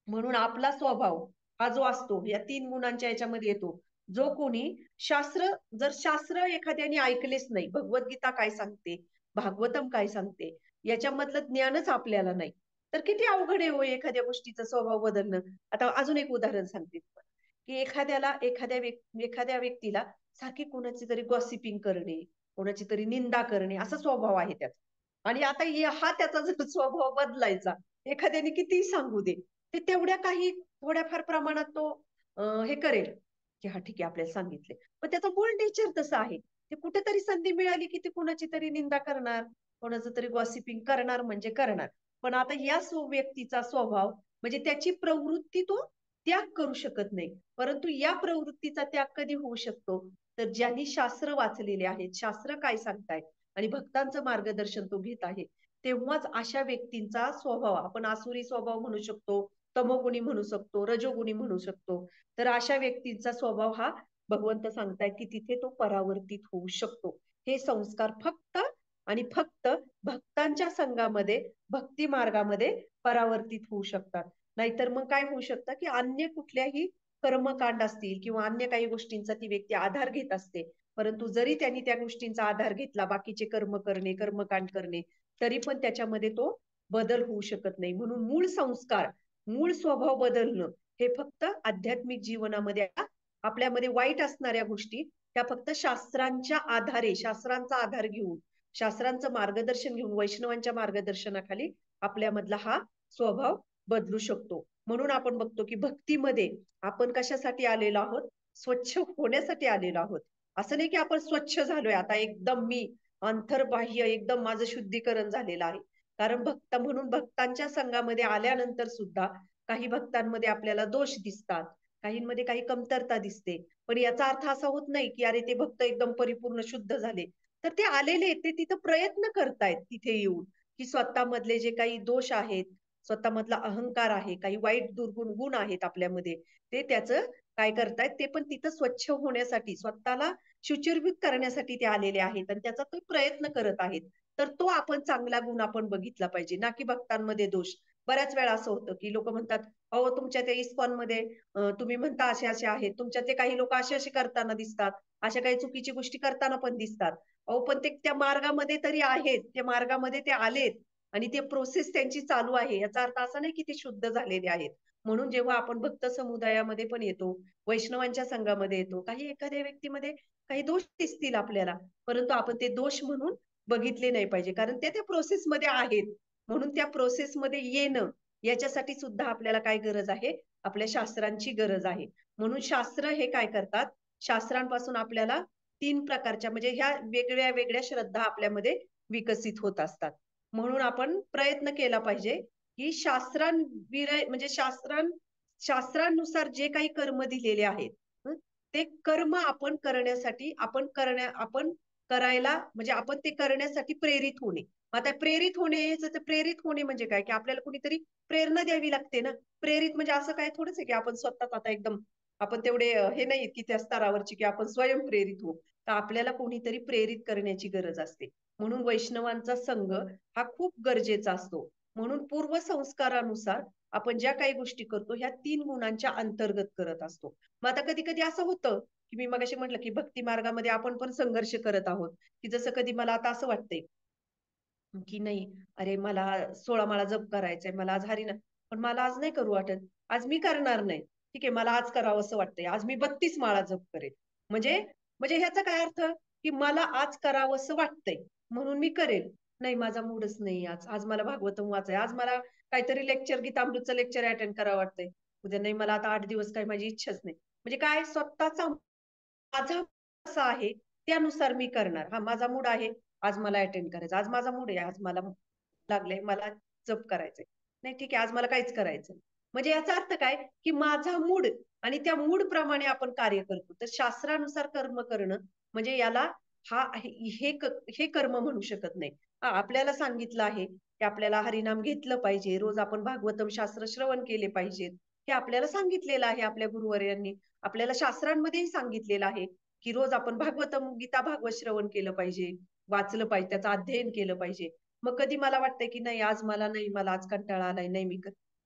म्हणून आपला स्वभाव हा जो असतो, या 3 गुणांच्या याच्यामध्ये येतो. जो कोणी शास्त्र एखाद्याने ऐकलेच नाही, भगवद्गीता काय सांगते, भागवतम काय सांगते, याच्यामधलं ज्ञानच आपल्याला नाही, तर किती अवघड आहे हो एखाद्या गोष्टीचा स्वभाव बदलणं. आता अजून एक उदाहरण सांगते तुम्हाला, की एखाद्या व्यक्तीला सारखी कोणाची तरी गॉसिपिंग करणे, कोणाची तरी निंदा करणे, असा स्वभाव आहे त्याचा. आणि आता हा त्याचा जर स्वभाव बदलायचा, एखाद्याने कितीही सांगू दे, ते तेवढ्या काही थोड्याफार प्रमाणात तो हे करेल, की हां, ठीक आहे आपल्याला सांगितले. पण त्याचं मूळ नेचर तसं आहे. ते कुठेतरी संधी मिळाली, की ते कुणाची तरी निंदा करणार, कोणाचं तरी गॉसिपिंग करणार म्हणजे करणार. पण आता या व्यक्तीचा स्वभाव म्हणजे त्याची प्रवृत्ती तो त्याग करू शकत नाही. परंतु या प्रवृत्तीचा त्याग कधी होऊ शकतो? तर ज्यांनी शास्त्र वाचलेले आहेत, शास्त्र काय सांगतायत आणि भक्तांचं मार्गदर्शन तो घेत आहे, तेव्हाच अशा व्यक्तींचा स्वभाव आपण आसुरी स्वभाव म्हणू शकतो, तमोगुणी म्हणू शकतो, रजोगुणी म्हणू शकतो. तर अशा व्यक्तींचा स्वभाव हा भगवंत सांगतायत, की तिथे तो परावर्तित होऊ शकतो. हे संस्कार फक्त आणि फक्त भक्तांच्या संघामध्ये, भक्ती मार्गामध्ये परावर्तित होऊ शकतात. नाहीतर मग काय होऊ शकतं, की अन्य कुठल्याही कर्मकांड असतील किंवा अन्य काही गोष्टींचा ती व्यक्ती आधार घेत असते. परंतु जरी त्यांनी त्या गोष्टींचा आधार घेतला, बाकीचे कर्म करणे, कर्मकांड करणे, तरी पण त्याच्यामध्ये तो बदल होऊ शकत नाही. म्हणून मूळ संस्कार, मूळ स्वभाव बदलणं हे फक्त आध्यात्मिक जीवनामध्ये आपल्यामध्ये वाईट असणाऱ्या गोष्टी त्या फक्त शास्त्रांच्या आधारे, शास्त्रांचा आधार घेऊन, शास्त्रांचं मार्गदर्शन घेऊन, वैष्णवांच्या मार्गदर्शनाखाली आपल्यामधला हा स्वभाव बदलू शकतो. म्हणून आपण बघतो की भक्तीमध्ये आपण कशासाठी आलेलो आहोत? स्वच्छ होण्यासाठी आलेलो आहोत. असं नाही की आपण स्वच्छ झालोय आता एकदम मी अंतर्बाह्य एकदम माझं शुद्धीकरण झालेलं आहे. कारण भक्त म्हणून भक्तांच्या संघामध्ये आल्यानंतर सुद्धा काही भक्तांमध्ये आपल्याला दोष दिसतात. काहींमध्ये काही कमतरता दिसते. पण याचा अर्थ असा होत नाही की अरे ते भक्त एकदम परिपूर्ण शुद्ध झाले. तर ते आलेले ते तिथं प्रयत्न करतायत तिथे येऊन, की स्वतःमधले जे काही दोष आहेत, स्वतःमधला अहंकार आहे, काही वाईट दुर्गुण गुण आहेत आपल्यामध्ये, ते त्याचं काय करतायत ते पण तिथं स्वच्छ होण्यासाठी, स्वतःला शुचिर्भूत करण्यासाठी ते आलेले आहेत आणि त्याचा तो प्रयत्न करत आहेत. तर तो आपण चांगला गुण आपण बघितला पाहिजे, ना की भक्तांमध्ये दोष. बऱ्याच वेळा असं होतं, की लोकं म्हणतात, "अहो, तुमच्या त्या इस्कॉनमध्ये तुम्ही म्हणता असे-असे आहेत. तुमच्यातले काही लोकं असे-असे करताना दिसतात. अशा काही चुकीची गोष्टी करताना पण दिसतात." अहो, पण ते त्या मार्गामध्ये तरी आहेत. त्या मार्गामध्ये ते आलेत आणि ते प्रोसेस त्यांची चालू आहे. याचा अर्थ असा नाही, की ते शुद्ध झालेले आहेत. म्हणून जेव्हा आपण भक्त समुदायामध्ये पण येतो, वैष्णवांच्या संघामध्ये येतो, काही एखाद्या व्यक्तीमध्ये काही दोष दिसतील आपल्याला, परंतु आपण ते दोष म्हणून बघितले नाही पाहिजे. कारण ते त्या प्रोसेसमध्ये आहेत. म्हणून त्या प्रोसेसमध्ये येणं, याच्यासाठी सुद्धा आपल्याला काय गरज आहे? आपल्या शास्त्रांची गरज आहे. म्हणून शास्त्र हे काय करतात? शास्त्रांपासून आपल्याला 3 प्रकारच्या म्हणजे ह्या वेगळ्या-वेगळ्या श्रद्धा आपल्यामध्ये विकसित होत असतात. म्हणून आपण प्रयत्न केला पाहिजे, की म्हणजे शास्त्रानुसार जे काही कर्म दिलेले आहेत, हं, ते कर्म आपण करण्यासाठी आपण करायला म्हणजे आपण ते करण्यासाठी प्रेरित होणे. मग आता प्रेरित होणे याचं तर प्रेरित होणे म्हणजे काय? की आपल्याला कुणीतरी प्रेरणा द्यावी लागते ना. प्रेरित म्हणजे असं काय थोडंच आहे, की आपण स्वतःच आता एकदम आपण तेवढे हे नाहीये, की त्या स्तरावरची, की आपण स्वयंप्रेरित होऊ. तर आपल्याला कोणीतरी प्रेरित करण्याची गरज असते. म्हणून वैष्णवांचा संघ हा खूप गरजेचा असतो. म्हणून पूर्वसंस्कारानुसार आपण ज्या काही गोष्टी करतो, ह्या 3 गुणांच्या अंतर्गत करत असतो. मग आता कधी-कधी असं होतं, की मी मगाशी म्हटलं, की भक्ती मार्गामध्ये आपण पण संघर्ष करत आहोत, की जसं कधी मला आता असं वाटतंय, की नाही, अरे मला 16 माळा जप करायचंय, मला आज हरिनाम पण मला आज नाही करू वाटत. आज मी करणार नाही. ठीक आहे, मला आज करावंसं वाटतंय. आज मी 32 माळा जप करेल. म्हणजे म्हणजे ह्याचा काय अर्थ? की मला आज करावंसं वाटतंय, म्हणून मी करेल. नाही, माझा मूडच नाही आज. आज मला भागवतम वाचाय. आज मला काहीतरी लेक्चर, गीतामृतचं लेक्चर अटेंड करावं वाटतंय. उद्या नाही, मला आता 8 दिवस काही माझी इच्छाच नाही. म्हणजे काय स्वतःचा माझा कसा आहे, त्यानुसार मी करणार. हां, माझा मूड आहे, आज मला अटेंड करायचं. आज माझा मूड आहे, आज मला लागलंय, मला जप करायचंय. नाही ठीक आहे, आज मला काहीच करायचं नाही. म्हणजे याचा अर्थ काय, की माझा मूड आणि त्या मूड प्रमाणे आपण कार्य करतो. तर शास्त्रानुसार कर्म करणं म्हणजे याला हा हे हे क हे कर्म म्हणू शकत नाही. हां, आपल्याला सांगितलं आहे, की आपल्याला हरिनाम घेतलं पाहिजे. रोज आपण भागवतम शास्त्र श्रवण केले पाहिजेत. हे आपल्याला सांगितलेलं आहे आपल्या गुरुवर्यांनी. आपल्याला शास्त्रांमध्येही सांगितलेलं आहे, की रोज आपण भागवतम, गीता भागवत श्रवण केलं पाहिजे, वाचलं पाहिजे, त्याचं अध्ययन केलं पाहिजे. मग कधी मला वाटतंय, की नाही आज मला नाही, मला आज कंटाळा आलाय, नाही मी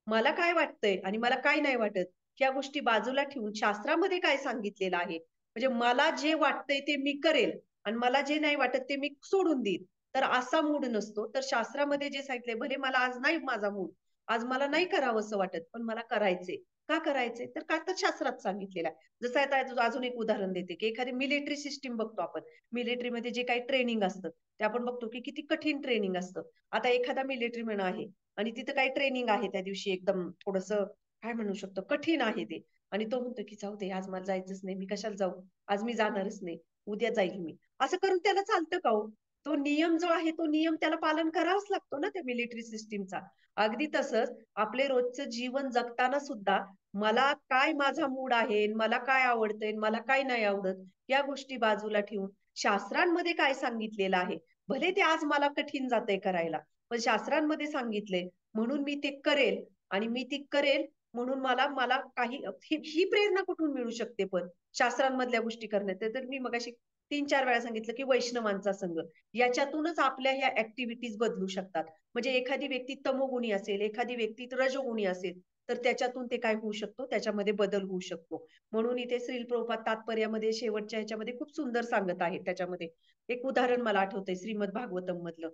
मला काय वाटतंय आणि मला काय नाही वाटत, ह्या गोष्टी बाजूला ठेवून शास्त्रामध्ये काय सांगितलेलं आहे, म्हणजे मला जे वाटतंय ते मी करेल आणि मला जे नाही वाटत ते मी सोडून देईन. तर असा मूड नसतो. तर शास्त्रामध्ये जे सांगितलंय, भले मला आज नाही माझा मूड, आज मला नाही करावंसं वाटत, पण मला करायचंय. का करायचंय? तर का तर शास्त्रात सांगितलेलं आहे. जसं आता अजून एक उदाहरण देते, की एखादी मिलिटरी सिस्टम बघतो आपण. मिलिटरीमध्ये जे काही ट्रेनिंग असतं, ते आपण बघतो, की किती कठीण ट्रेनिंग असतं. आता एखादा मिलिटरीमॅन आहे आणि तिथं काही ट्रेनिंग आहे त्या दिवशी एकदम थोडंसं काय म्हणू शकतो, कठीण आहे ते आणि तो म्हणतो, की "जाऊ दे, आज मला जायचंच नाही. मी कशाला जाऊ? आज मी जाणारच नाही. उद्या जाईल मी." असं करून त्याला चालतं का हो? तो नियम जो आहे, तो नियम त्याला पालन करावाच लागतो ना त्या मिलिटरी सिस्टमचा. अगदी तसंच आपले रोजचं जीवन जगताना सुद्धा मला काय माझा मूड आहे, मला काय आवडतंय, मला काय नाही आवडत, या गोष्टी बाजूला ठेवून शास्त्रांमध्ये काय सांगितलेलं आहे. भले ते आज मला कठीण जातंय करायला, पण शास्त्रांमध्ये सांगितलंय म्हणून मी ते करेल आणि मी ती करेल म्हणून मला मला काही ही प्रेरणा कुठून मिळू शकते पण शास्त्रांमधल्या गोष्टी करण्यात. तर मी मगाशी 3-4 वेळा सांगितलं, की वैष्णवांचा संघ. याच्यातूनच आपल्या ह्या ॲक्टिव्हिटीज बदलू शकतात. म्हणजे एखादी व्यक्ती तमोगुणी असेल, एखादी व्यक्ती रजोगुणी असेल, तर त्याच्यातून ते काय होऊ शकतो, त्याच्यामध्ये बदल होऊ शकतो. म्हणून इथे श्रील प्रभुपाद तात्पर्यामध्ये शेवटच्या ह्याच्यामध्ये खूप सुंदर सांगत आहेत त्याच्यामध्ये. एक उदाहरण मला आठवतंय श्रीमद भागवतम मधलं,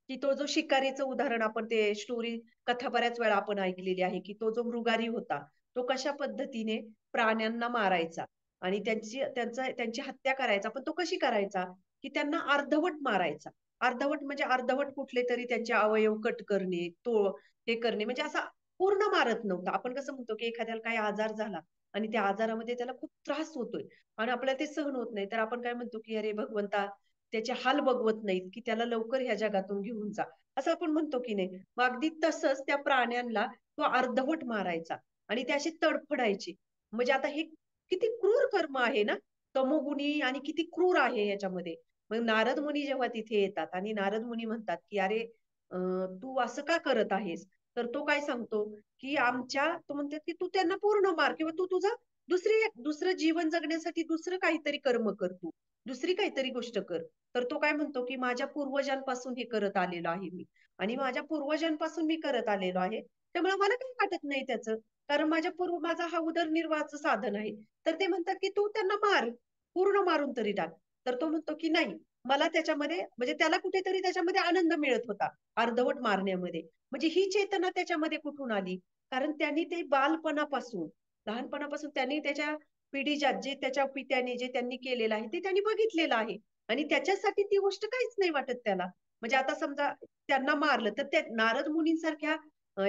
की तो जो शिकारीचं उदाहरण आपण ते स्टोरी कथा बऱ्याच वेळा आपण ऐकलेली आहे, की तो जो मृगारी होता, तो कशा पद्धतीने प्राण्यांना मारायचा आणि त्यांची हत्या करायचा. पण तो कशी करायचा, की त्यांना अर्धवट मारायचा. अर्धवट म्हणजे अर्धवट कुठले तरी त्यांचे अवयव कट करणे, हे करणे म्हणजे असा पूर्ण मारत नव्हता. आपण कसं म्हणतो, की एखाद्याला काही आजार झाला आणि त्या आजारामध्ये त्याला खूप त्रास होतोय आणि आपल्याला ते सहन होत नाही. तर आपण काय म्हणतो, की "अरे भगवंता, त्याचे हाल बघवत नाहीत, की त्याला लवकर ह्या जगातून घेऊन जा." असं आपण म्हणतो, की नाही. मग अगदी तसंच त्या प्राण्यांना तो अर्धवट मारायचा आणि ते असे तडफडायचे. म्हणजे आता हे किती क्रूर कर्म आहे ना, तमोगुणी आणि किती क्रूर आहे याच्यामध्ये. मग नारद मुनी जेव्हा तिथे येतात आणि नारद मुनी म्हणतात, की "अरे तू असं का करत आहेस?" तर तो काय सांगतो की तो म्हणतात की तू त्यांना पूर्ण मार, किंवा तू तुझं दुसरं जीवन जगण्यासाठी दुसरं काहीतरी कर्म कर, तू दुसरी काहीतरी गोष्ट कर. तर तो काय म्हणतो की माझ्या पूर्वजांपासून हे करत आलेलो आहे मी, आणि माझ्या पूर्वजांपासून मी करत आलेलो आहे, त्यामुळे मला काही वाटत नाही त्याचं, कारण माझा हा उदरनिर्वाहाचं साधन आहे. तर ते म्हणतात की तू त्यांना मार, पूर्ण मारून तरी टाक. तर तो म्हणतो की नाही, मला त्याच्यामध्ये म्हणजे त्याला कुठेतरी त्याच्यामध्ये आनंद मिळत होता अर्धवट मारण्यामध्ये. म्हणजे ही चेतना त्याच्यामध्ये कुठून आली? कारण त्यांनी ते बालपणापासून, लहानपणापासून त्यांनी त्याच्या पिढीजात जे त्याच्या पित्याने जे त्यांनी केलेलं आहे ते त्यांनी बघितलेलं आहे, आणि त्याच्यासाठी ती गोष्ट काहीच नाही वाटत त्याला. म्हणजे आता समजा त्यांना मारलं तर त्या नारद मुनींसारख्या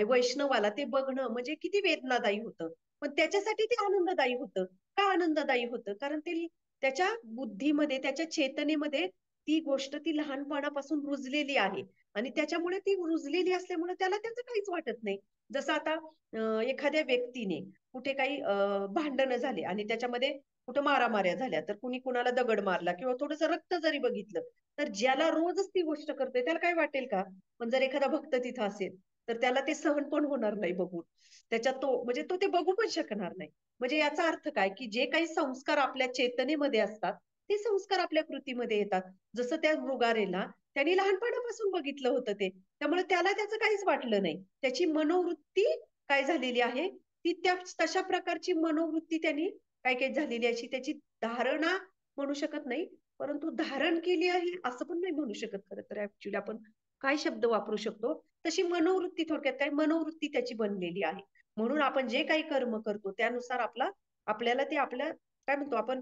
वैष्णवाला ते बघणं म्हणजे किती वेदनादायी होतं. पण त्याच्यासाठी ते आनंददायी होतं. का आनंददायी होतं? कारण ते त्याच्या बुद्धीमध्ये, त्याच्या चेतनेमध्ये ती गोष्ट ती लहानपणापासून रुजलेली आहे, आणि त्याच्यामुळे ती रुजलेली असल्यामुळे त्याला त्याचं काहीच वाटत नाही. जसं आता एखाद्या व्यक्तीने कुठे काही भांडणं झाले आणि त्याच्यामध्ये कुठं मारामाऱ्या झाल्या, तर कुणी कुणाला दगड मारला किंवा थोडंसं रक्त जरी बघितलं, तर ज्याला रोजच ती गोष्ट करतोय त्याला काय वाटेल का? पण जर एखादा भक्त तिथं असेल, तर त्याला ते सहन पण होणार नाही बघून. त्याच्यात तो म्हणजे तो ते बघू पण शकणार नाही. म्हणजे याचा अर्थ काय, की जे काही संस्कार आपल्या चेतनेमध्ये असतात, ते संस्कार आपल्या कृतीमध्ये येतात. जसं त्या मृगारेला त्यांनी लहानपणापासून बघितलं होतं ते. त्यामुळे त्याला त्याचं काहीच वाटलं नाही. त्याची मनोवृत्ती काय झालेली आहे, ती त्या तशा प्रकारची मनोवृत्ती त्यांनी काय काय झालेली अशी त्याची धारणा म्हणू शकत नाही, परंतु धारण केली आहे असं पण नाही म्हणू शकत. खरं तर ऍक्च्युली आपण काय शब्द वापरू शकतो, तशी मनोवृत्ती, थोडक्यात काय मनोवृत्ती त्याची बनलेली आहे. म्हणून आपण जे काही कर्म करतो त्यानुसार आपल्याला ते आपल्या काय म्हणतो आपण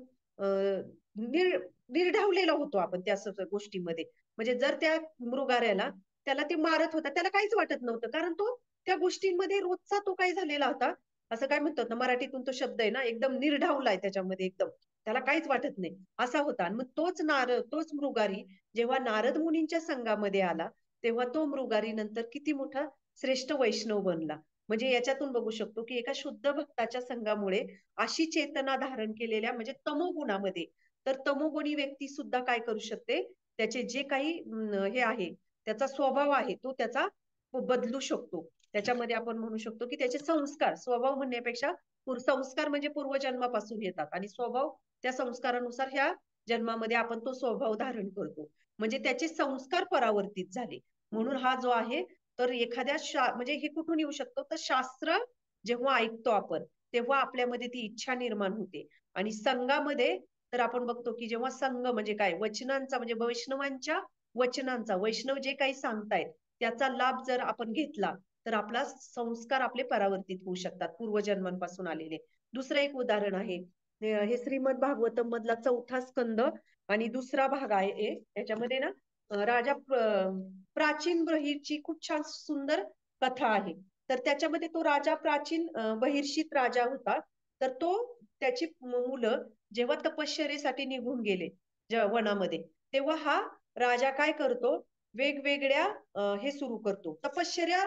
निर्ढावलेला होतो आपण त्या गोष्टीमध्ये. म्हणजे जर त्या मृगाऱ्याला त्याला ते मारत होता, त्याला काहीच वाटत नव्हतं, कारण तो त्या गोष्टींमध्ये रोजचा तो काय झालेला होता, असं काय म्हणतात ना, मराठीतून तो शब्द आहे ना, एकदम निर्ढावलाय त्याच्यामध्ये एकदम. त्याला काहीच वाटत नाही असा होता. आणि मग तोच मृगारी जेव्हा नारद मुनींच्या संघामध्ये आला, तेव्हा तो मृगारी नंतर किती मोठा श्रेष्ठ वैष्णव बनला. म्हणजे याच्यातून बघू शकतो की एका शुद्ध भक्ताच्या संघामुळे अशी चेतना धारण केलेल्या म्हणजे तमोगुणामध्ये, तर तमोगुणी व्यक्ती सुद्धा काय करू शकते, त्याचे जे काही हे आहे, त्याचा स्वभाव आहे तो त्याचा बदलू शकतो. त्याच्यामध्ये आपण म्हणू शकतो की त्याचे संस्कार, स्वभाव म्हणण्यापेक्षा संस्कार म्हणजे पूर्वजन्मापासून येतात, आणि स्वभाव त्या संस्कारानुसार ह्या जन्मामध्ये आपण तो स्वभाव धारण करतो. म्हणजे त्याचे संस्कार परावर्तित झाले. म्हणून हा जो आहे, तर म्हणजे हे कुठून येऊ शकतो, तर शास्त्र जेव्हा ऐकतो आपण, तेव्हा आपल्यामध्ये ती इच्छा निर्माण होते. आणि संघामध्ये तर आपण बघतो की जेव्हा संघ म्हणजे काय, वचनांचा म्हणजे वैष्णवांच्या वचनांचा, वैष्णव जे काही सांगतायत त्याचा लाभ जर आपण घेतला, तर आपला संस्कार आपले परावर्तित होऊ शकतात पूर्वजन्मांपासून आलेले. दुसरं एक उदाहरण आहे, हे श्रीमद भागवतम मधला 4था स्कंद आणि दुसरा भाग आहे. याच्यामध्ये ना राजा प्राचीन ब्रहीची खूप छान सुंदर कथा आहे. तर त्याच्यामध्ये तो राजा प्राचीन बहिर्षित राजा होता. तर तो त्याची मुलं जेव्हा तपश्चर्येसाठी निघून गेले वनामध्ये, तेव्हा हा राजा काय करतो, वेगवेगळ्या हे सुरू करतो, तपश्चर्या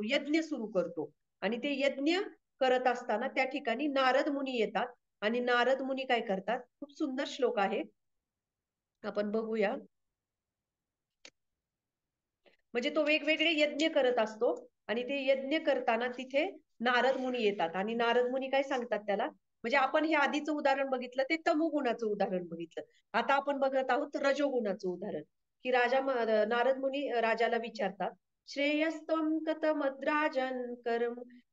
यज्ञ सुरू करतो. आणि ते यज्ञ करत असताना त्या ठिकाणी नारद मुनी येतात, आणि नारद मुनी काय करतात, खूप सुंदर श्लोक आहे, आपण बघूया. म्हणजे तो वेगवेगळे यज्ञ करत असतो, आणि ते यज्ञ करताना तिथे नारद मुनी येतात, आणि नारद मुनी काय सांगतात त्याला, म्हणजे आपण हे आधीचं उदाहरण बघितलं ते तमोगुणाचं उदाहरण बघितलं. आता आपण बघत आहोत रजोगुणाचं उदाहरण. की नारद मुनी राजाला विचारतात, श्रेयस्तम कथमद्राजन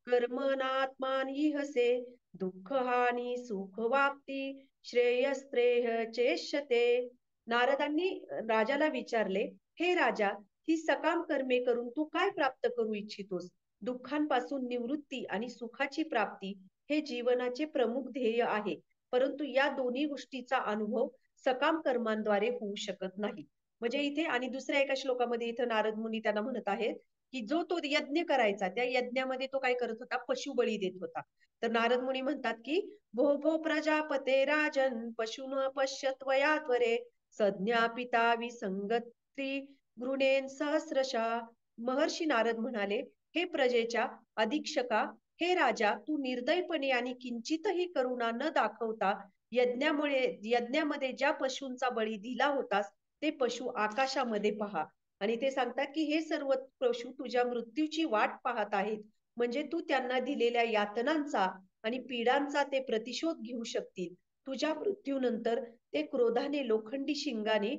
कर्मनात्मानी हसे, दुःख हानी सुख वाप्ती श्रेयस्त्रेह चेष्यते. नारदांनी राजाला विचारले, हे राजा, ही सकाम कर्मे करून तू काय प्राप्त करू इच्छितोस? दुःखांपासून निवृत्ती आणि सुखाची प्राप्ती हे जीवनाचे प्रमुख ध्येय आहे, परंतु या दोन्ही गोष्टीचा अनुभव सकाम कर्मांद्वारे होऊ शकत नाही. म्हणजे इथे आणि दुसऱ्या एका श्लोकामध्ये इथं नारद मुनी त्यांना म्हणत आहेत की जो तो यज्ञ करायचा, त्या यज्ञामध्ये तो काय करत होता, पशुबळी देत होता. तर नारद मुनी म्हणतात की भो भो प्रजापते राजन पशुन पश्यत्वया त्वरे संज्ञा पिता विसंगती गृणेन सहस्रशा. महर्षी नारद म्हणाले, हे प्रजेच्या अधीक्षका, हे राजा, तू निर्दयपणे आणि किंचितही करुणा न दाखवता यज्ञामध्ये ज्या पशूंचा बळी दिला होतास, ते पशु आकाशामध्ये पहा. आणि ते सांगतात की हे सर्व पशु तुझ्या मृत्यूची वाट पाहत आहेत, म्हणजे तू त्यांना दिलेल्या यातनांचा आणि पीडांचा ते प्रतिशोध घेऊ शकतील. तुझ्या मृत्यूनंतर ते क्रोधाने लोखंडी शिंगाने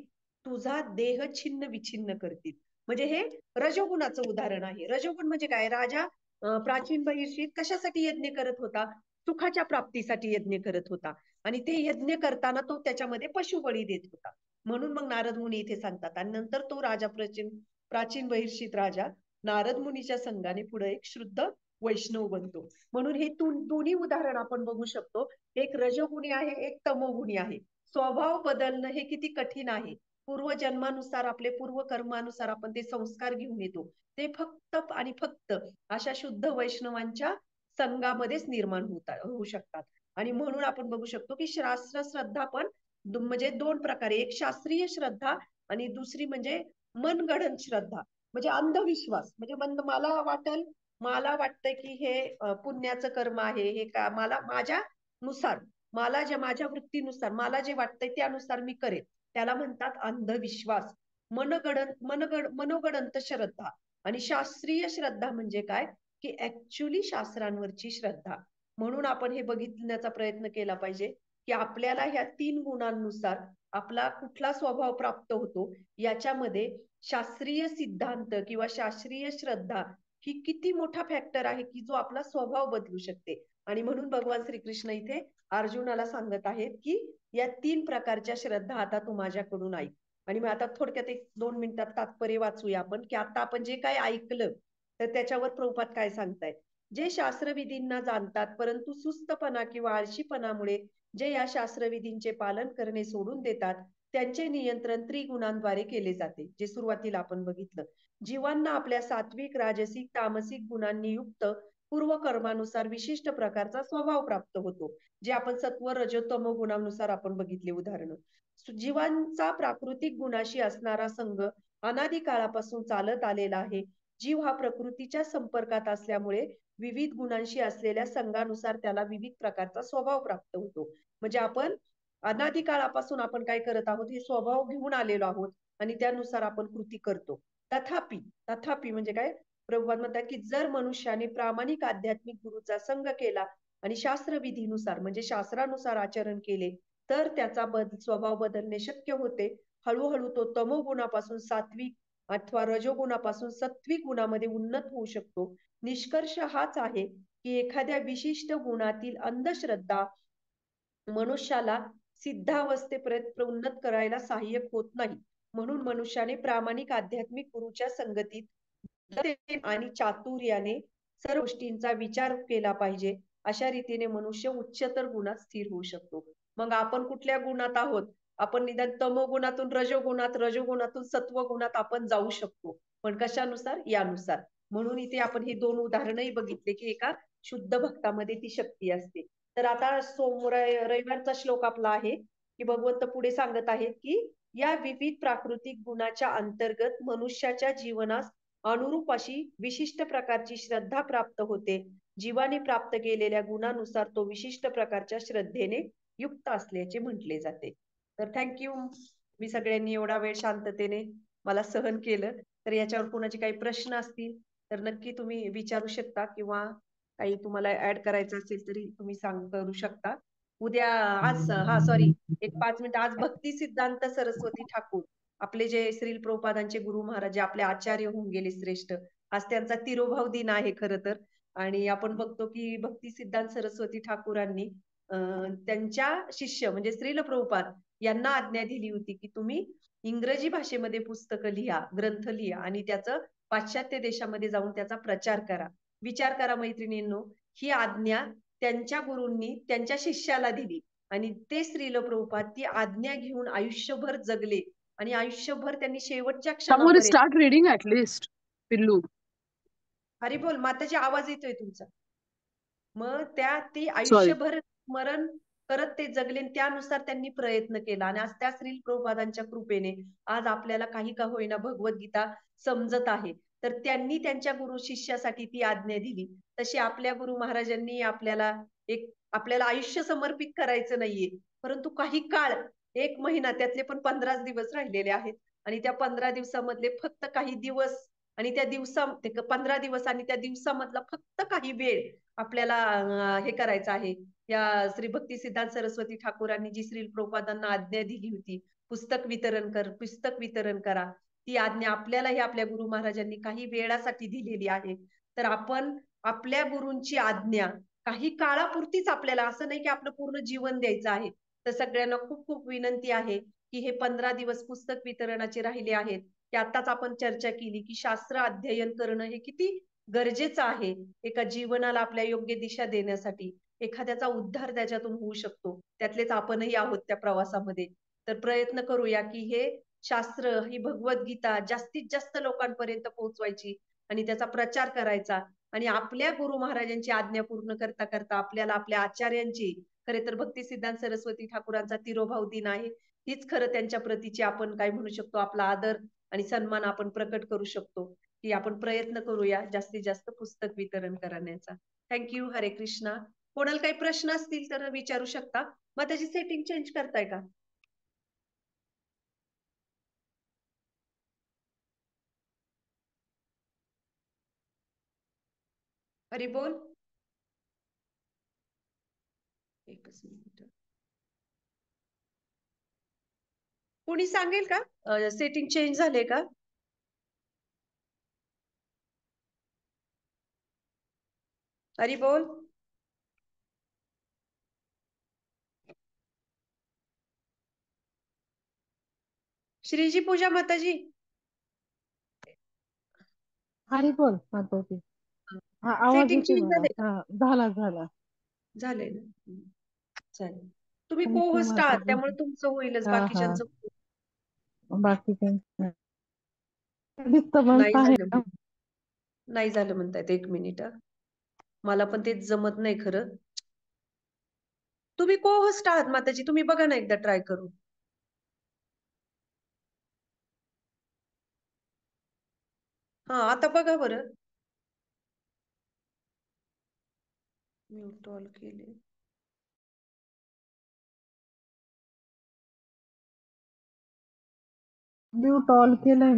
तुझा देह छिन्न विछिन्न करतील. म्हणजे हे रजोगुणाचं उदाहरण आहे. रजोगुण म्हणजे काय? राजा प्राचीन बहिर्षीत कशासाठी यज्ञ करत होता? सुखाच्या प्राप्तीसाठी यज्ञ करत होता. आणि ते यज्ञ करताना तो त्याच्यामध्ये पशुबळी देत होता. म्हणून मग नारद मुनी इथे सांगतात. आणि नंतर तो राजा प्राचीन प्राचीन बहिर्षित राजा नारद मुनीच्या संघाने पुढे एक शुद्ध वैष्णव बनतो. म्हणून हे दोन्ही उदाहरण आपण बघू शकतो. एक रजोगुणी आहे, एक तमोगुणी आहे. स्वभाव बदलणं हे किती कठीण आहे. पूर्वजन्मानुसार आपले पूर्व कर्मानुसार आपण ते संस्कार घेऊन येतो. ते फक्त आणि फक्त अशा शुद्ध वैष्णवांच्या संघामध्येच निर्माण होऊ शकतात. आणि म्हणून आपण बघू शकतो की शास्त्र श्रद्धा पण म्हणजे दोन प्रकारे, एक शास्त्रीय श्रद्धा आणि दुसरी म्हणजे मनगढंत श्रद्धा, म्हणजे अंधविश्वास. म्हणजे मला वाटतंय की हे पुण्याचं कर्म आहे, हे का मला माझ्यानुसार, मला जे माझ्या वृत्तीनुसार मला जे वाटतंय त्यानुसार मी करेन, त्याला म्हणतात अंधविश्वास. मनोगडंत श्रद्धा. आणि शास्त्रीय श्रद्धा म्हणजे काय? की ऍक्च्युली शास्त्रांवरची श्रद्धा. म्हणून आपण हे बघितण्याचा प्रयत्न केला पाहिजे की आपल्याला ह्या 3 गुणांनुसार आपला कुठला स्वभाव प्राप्त होतो, याच्यामध्ये शास्त्रीय सिद्धांत किंवा शास्त्रीय श्रद्धा ही किती मोठा फॅक्टर आहे की जो आपला स्वभाव बदलू शकते. आणि म्हणून भगवान श्रीकृष्ण इथे अर्जुनाला सांगत आहेत की या 3 प्रकारच्या श्रद्धा आता तू माझ्याकडून ऐक. आणि मग आता थोडक्यात 1-2 मिनिटात तात्पर्य वाचूया आपण की आता आपण जे काय ऐकलं तर त्याच्यावर प्रभुपाद काय सांगतायत. जे शास्त्रविधींना जाणतात परंतु सुस्तपणा किंवा आळशीपणामुळे जे या शास्त्रविधींचे पालन करणे सोडून देतात, त्यांचे नियंत्रण त्रिगुणांद्वारे केले जाते, जे सुरुवातीला आपण बघितलं. जीवांना आपल्या सात्विक, राजसिक, तामसिक गुणांनी युक्त पूर्व कर्मानुसार विशिष्ट प्रकारचा स्वभाव प्राप्त होतो, जे आपण सत्व, रज, तम गुणानुसार आपण बघितले उदाहरणं. जीवांचा प्राकृतिक गुणाशी असणारा संघ अनादी काळापासून चालत आलेला आहे. जीव हा प्रकृतीच्या संपर्कात असल्यामुळे विविध गुणांशी असलेल्या संघानुसार त्याला विविध प्रकारचा स्वभाव प्राप्त होतो. म्हणजे आपण अनादी काळापासून आपण काय करत आहोत, हे स्वभाव घेऊन आलेलो आहोत आणि त्यानुसार आपण कृती करतो. तथापि तथापि म्हणजे काय? प्रभुपाद म्हणतात की जर मनुष्याने प्रामाणिक आध्यात्मिक गुरुचा संग केला आणि शास्त्रविधीनुसार म्हणजे शास्त्रानुसार आचरण केले, तर त्याचा स्वभाव बदलणे शक्य होते. हळूहळू तो तमोगुणापासून सात्विक अथवा रजोगुणापासून सत्विक गुणामध्ये उन्नत होऊ शकतो. निष्कर्ष हाच आहे की एखाद्या विशिष्ट गुणातील अंधश्रद्धा मनुष्याला सिद्धावस्थेपर्यंत उन्नत करायला सहाय्यक होत नाही. म्हणून मनुष्याने प्रामाणिक आध्यात्मिक गुरुच्या संगतीत आणि चातुर्याने सर्व गोष्टींचा विचार केला पाहिजे. अशा रीतीने मनुष्य उच्चतर गुणात स्थिर होऊ शकतो. मग आपण कुठल्या गुणात आहोत? आपण निदान तमोगुणातून रजोगुणात, रजोगुणातून सत्वगुणात आपण जाऊ शकतो. पण कशानुसार? यानुसार. म्हणून इथे आपण ही 2 उदाहरणही बघितले की एका शुद्ध भक्तामध्ये ती शक्ती असते. तर आता रविवारचा श्लोक आपला आहे की भगवंत पुढे सांगत आहेत की या विविध प्राकृतिक गुणाच्या अंतर्गत मनुष्याच्या जीवनास अनुरूप अशी विशिष्ट प्रकारची श्रद्धा प्राप्त होते. जीवाने प्राप्त केलेल्या गुणानुसार तो विशिष्ट प्रकारच्या श्रद्धेने युक्त असल्याचे म्हटले जाते. तर थँक्यू. मी सगळ्यांनी एवढा वेळ शांततेने मला सहन केलं. तर याच्यावर कोणाचे काही प्रश्न असतील तर नक्की तुम्ही विचारू शकता किंवा काही तुम्हाला ऍड करायचं असेल तरी तुम्ही करू शकता. उद्या आज सॉरी, एक 5 मिनिट. आज भक्ती सिद्धांत सरस्वती ठाकूर, आपले जे श्रील प्रभुपादांचे गुरु महाराज, जे आपले आचार्य होऊन गेले श्रेष्ठ, आज त्यांचा तिरोभाव दिन आहे खरं तर. आणि आपण बघतो की भक्ती सिद्धांत सरस्वती ठाकूरांनी त्यांच्या शिष्य म्हणजे श्रील प्रभुपाद यांना आज्ञा दिली होती की तुम्ही इंग्रजी भाषेमध्ये पुस्तकं लिहा, ग्रंथ लिहा आणि त्याचं पाश्चात्य देशामध्ये जाऊन त्याचा प्रचार करा. विचार करा मैत्रिणींनो, ही आज्ञा त्यांच्या गुरूंनी त्यांच्या शिष्याला दिली आणि ते श्रील प्रभुपाद ती आज्ञा घेऊन आयुष्यभर जगले आणि आयुष्यभर त्यांनी शेवटच्या Somebody क्षणापर्यंत. start reading at least. Pillu. Haribol, माताजी आवाज येतोय तुमचा. मग ती Sorry. आयुष्यभर स्मरण करत ते जगले, त्यानुसार त्यांनी प्रयत्न केला आणि आज त्या श्रील प्रभुपादांच्या कृपेने आज आपल्याला काही का होईना भगवद्गीता समजत आहे. तर त्यांनी त्यांच्या गुरु शिष्यासाठी ती आज्ञा दिली, तशी आपल्या गुरु महाराजांनी आपल्याला आयुष्य समर्पित करायचं नाहीये, परंतु काही काळ, 1 महिना, त्यातले पण 15 दिवस राहिलेले आहेत, आणि त्या 15 दिवसामधले फक्त काही दिवस आणि त्या 15 दिवस आणि त्या दिवसामधला फक्त काही वेळ आपल्याला हे करायचं आहे. या श्री भक्ती सिद्धांत सरस्वती ठाकूरांनी जी श्री प्रभुपादांना आज्ञा दिली होती, पुस्तक वितरण करा. ती आज्ञा आपल्यालाही आपल्या गुरु महाराजांनी काही वेळासाठी दिलेली आहे. तर आपण आपल्या गुरूंची आज्ञा काही काळापुरतीच आपल्याला, असं नाही की आपलं पूर्ण जीवन द्यायचं आहे. तर सगळ्यांना खूप खूप विनंती आहे की हे 15 दिवस पुस्तक वितरणाचे राहिले आहेत, की आताच आपण चर्चा केली की शास्त्र अध्ययन करणं हे किती गरजेचं आहे एका जीवनाला आपल्या योग्य दिशा देण्यासाठी. एखाद्याचा उद्धार त्याच्यातून होऊ शकतो, त्यातलेच आपणही आहोत त्या प्रवासामध्ये. तर प्रयत्न करूया की हे शास्त्र, ही भगवद्गीता जास्तीत जास्त लोकांपर्यंत पोहोचवायची आणि त्याचा प्रचार करायचा. आणि आपल्या गुरु महाराजांची आज्ञा पूर्ण करता करता आपल्याला आपल्या आचार्यांची, खरे तर भक्ती सिद्धांत सरस्वती ठाकूरांचा तिरोभाव दिन आहे, हीच खरं त्यांच्या प्रतीची आपण काय म्हणू शकतो, आपला आदर आणि सन्मान आपण प्रकट करू शकतो. की आपण प्रयत्न करूया जास्तीत जास्त पुस्तक वितरण करण्याचा. थँक्यू. हरे कृष्णा. कोणाला काही प्रश्न असतील तर विचारू शकता. मग त्याची सेटिंग चेंज करताय का? हरी बोल. एकच मिनिट. कोणी सांगेल का सेटिंग चेंज झाले का? हरी बोल. श्रीजी पूजा माताजी. हरी बोल माताजी. हा आवाज सेटिंग येते चेंज मला. झाले का? हा झाला झाला. झाले ना. चालेल. तुम्ही थँक्यू को-होस्ट आहात माताजी. त्यामुळे तुमचं होईलच, हा हा. बाकीच्यांचं बाकी काही डिस्टर्बन्स नाही आहे झालं. का? नाही झालं म्हणतायत. एक मिनिट. मला पण तेच जमत नाही खरं. तुम्ही को-होस्ट आहात माताजी, तुम्ही बघा ना एकदा ट्राय करून. हा आता बघा बरं. म्यूट ऑल केले. म्यूट ऑल केलंय.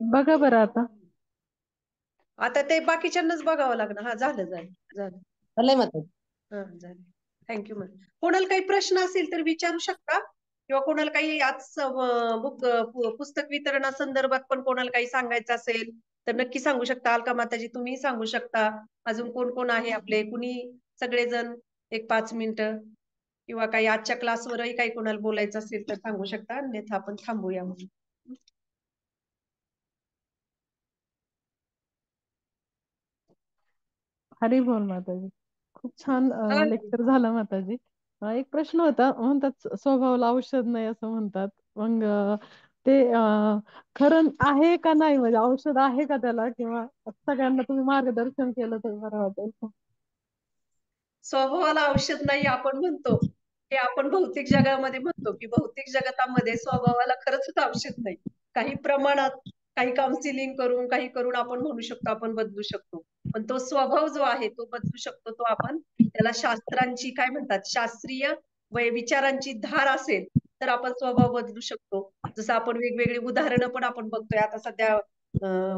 बघा बरं आता. आता ते बाकीच्यांनाच बघावं लागणार. हा झालं झालं झालं. झालंय माताजी. हा झालं. Thank you ma'am. कोणाला काही प्रश्न असेल तर विचारू शकता, किंवा कोणाला काही आज पुस्तक वितरणासंदर्भात पण कोणाला काही सांगायचं असेल तर नक्की सांगू शकता. अलका माताजी तुम्ही सांगू शकता. अजून कोण कोण आहे आपले, कुणी सगळेजण एक 5 मिनिटं, किंवा काही आजच्या क्लासवरही काही कोणाला बोलायचं असेल तर सांगू शकता, अन्यथा आपण थांबूया म्हणून. हरी बोल माताजी. खूप छान हा. लेक्चर झालं माताजी. एक प्रश्न होता. म्हणतात स्वभावाला औषध नाही असं म्हणतात. मग ते खरं आहे का नाही, म्हणजे औषध आहे का त्याला, किंवा सगळ्यांना तुम्ही मार्गदर्शन केलं तर बरं वाटेल. स्वभावाला औषध नाही आपण म्हणतो, हे आपण भौतिक जगामध्ये म्हणतो की भौतिक जगतामध्ये स्वभावाला खरंच औषध नाही. काही प्रमाणात, काही काउन्सिलिंग करून, काही करून आपण म्हणू शकतो आपण बदलू शकतो. पण तो स्वभाव जो आहे तो बदलू शकतो. तो आपण त्याला शास्त्रांची काय म्हणतात, शास्त्रीय विचारांची धार असेल तर आपण स्वभाव बदलू शकतो. जसं आपण वेगवेगळी उदाहरणं पण आपण बघतोय आता सध्या.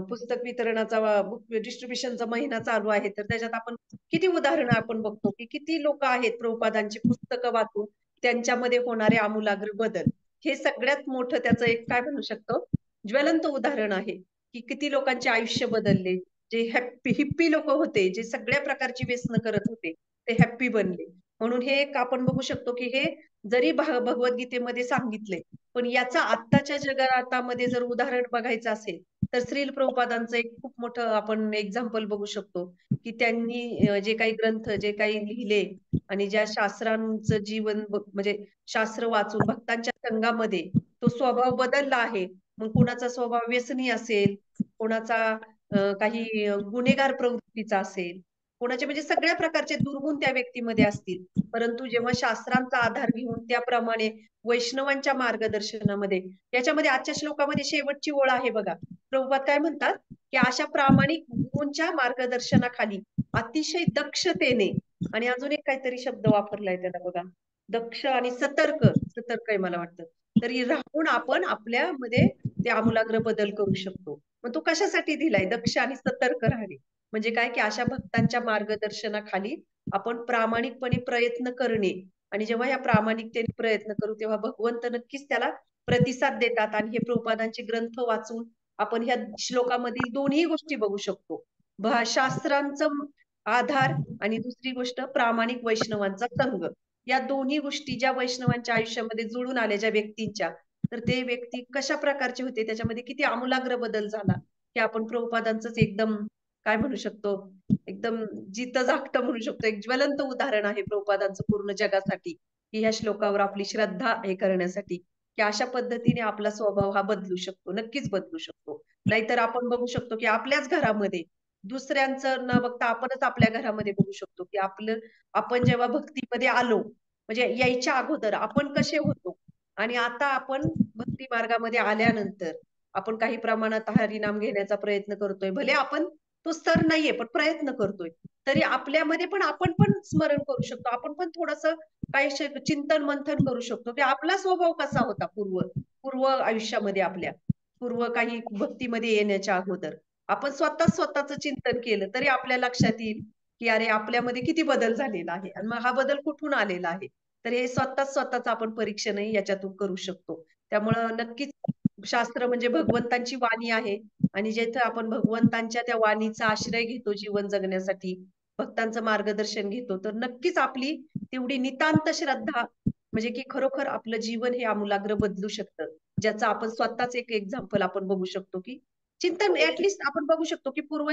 पुस्तक वितरणाचा, बुक डिस्ट्रीब्युशनचा महिना चालू आहे, तर त्याच्यात आपण किती उदाहरणं आपण बघतो की किती लोक आहेत प्रभुपादांची पुस्तकं वाचून त्यांच्यामध्ये होणारे आमूलाग्र बदल. हे सगळ्यात मोठं त्याचं एक काय म्हणू शकतो, ज्वलंत उदाहरण आहे की किती लोकांचे आयुष्य बदलले. जे हिप्पी लोक होते, जे सगळ्या प्रकारची व्यसनं करत होते, ते हॅप्पी बनले. म्हणून हे एक आपण बघू शकतो की हे जरी भगवद्गीतेमध्ये सांगितले, पण याचा आत्ताच्या जगामध्ये जर उदाहरण बघायचं असेल तर श्रील प्रभुपादांचं एक खूप मोठं आपण एक्झाम्पल बघू शकतो की त्यांनी जे काही ग्रंथ, जे काही लिहिले आणि ज्या शास्त्रांचं जीवन म्हणजे शास्त्र वाचून भक्तांच्या संघामध्ये तो स्वभाव बदलला आहे. मग कोणाचा स्वभाव व्यसनी असेल, कोणाचा काही गुन्हेगार प्रवृत्तीचा असेल, कोणाचे म्हणजे सगळ्या प्रकारचे दुर्गुण त्या व्यक्तीमध्ये असतील. परंतु जेव्हा शास्त्रांचा आधार घेऊन त्याप्रमाणे वैष्णवांच्या मार्गदर्शनामध्ये, याच्यामध्ये आजच्या श्लोकामध्ये शेवटची ओळ आहे बघा. प्रभुपाद काय म्हणतात, की अशा प्रामाणिक गुरूंच्या मार्गदर्शनाखाली अतिशय दक्षतेने, आणि अजून एक काहीतरी शब्द वापरलाय त्याला बघा, दक्ष आणि सतर्क, सतर्क आहे मला वाटतं. तरी राहून आपण आपल्यामध्ये ते आमूलाग्र बदल करू शकतो. मग तो कशासाठी दिलाय, दक्ष आणि सतर्क राहणे. म्हणजे काय, की अशा भक्तांच्या मार्गदर्शनाखाली आपण प्रामाणिकपणे प्रयत्न करणे, आणि जेव्हा या प्रामाणिकतेने प्रयत्न करू तेव्हा भगवंत नक्कीच त्याला प्रतिसाद देतात. आणि हे प्रभुपादांचे ग्रंथ वाचून आपण ह्या श्लोकामधील दोन्ही गोष्टी बघू शकतो. शास्त्रांचं आधार, आणि दुसरी गोष्ट प्रामाणिक वैष्णवांचा संघ. या दोन्ही गोष्टी ज्या वैष्णवांच्या आयुष्यामध्ये जुळून आल्या ज्या व्यक्तींच्या, तर ते व्यक्ती कशा प्रकारचे होते, त्याच्यामध्ये किती आमूलाग्र बदल झाला, हे आपण प्रभुपादांचंच एकदम काय म्हणू शकतो, एकदम जितं जागतं म्हणू शकतो. एक ज्वलंत उदाहरण आहे प्रभुपादांचं पूर्ण जगासाठी, की ह्या श्लोकावर आपली श्रद्धा हे करण्यासाठी, की अशा पद्धतीने आपला स्वभाव हा बदलू शकतो, नक्कीच बदलू शकतो. नाहीतर आपण बघू शकतो, की आपल्याच घरामध्ये दुसऱ्यांचं न बघता आपणच आपल्या घरामध्ये बघू शकतो, की आपण जेव्हा भक्तीमध्ये आलो, म्हणजे यायच्या अगोदर आपण कसे होतो, आणि आता आपण भक्ती मार्गामध्ये आल्यानंतर आपण काही प्रमाणात हरिनाम घेण्याचा प्रयत्न करतोय. भले आपण तो स्तर नाहीये, पण प्रयत्न करतोय. तरी आपल्यामध्ये पण आपण पण स्मरण करू शकतो. आपण पण थोडंसं काही चिंतन मंथन करू शकतो, की आपला स्वभाव कसा होता पूर्व आयुष्यामध्ये आपल्या, पूर्व काही भक्तीमध्ये येण्याच्या अगोदर. आपण स्वतःच चिंतन केलं तरी आपल्या लक्षात येईल, की अरे आपल्यामध्ये किती बदल झालेला आहे आणि मग हा बदल कुठून आलेला आहे. तर हे स्वतःच आपण परीक्षणही याच्यातून करू शकतो. त्यामुळं नक्कीच शास्त्र म्हणजे भगवंतांची वाणी आहे, आणि जिथे आपण भगवंतांच्या त्या वाणीचा आश्रय घेतो जीवन जगण्यासाठी, भक्तांचं मार्गदर्शन घेतो, तर नक्कीच आपली तेवढी नितांत श्रद्धा, म्हणजे की खरोखर आपलं जीवन हे आमूलाग्र बदलू शकतं. ज्याचं आपण स्वतःच एक एक्झाम्पल आपण बघू शकतो, की चिंतन ऍटलिस्ट आपण बघू शकतो, की पूर्व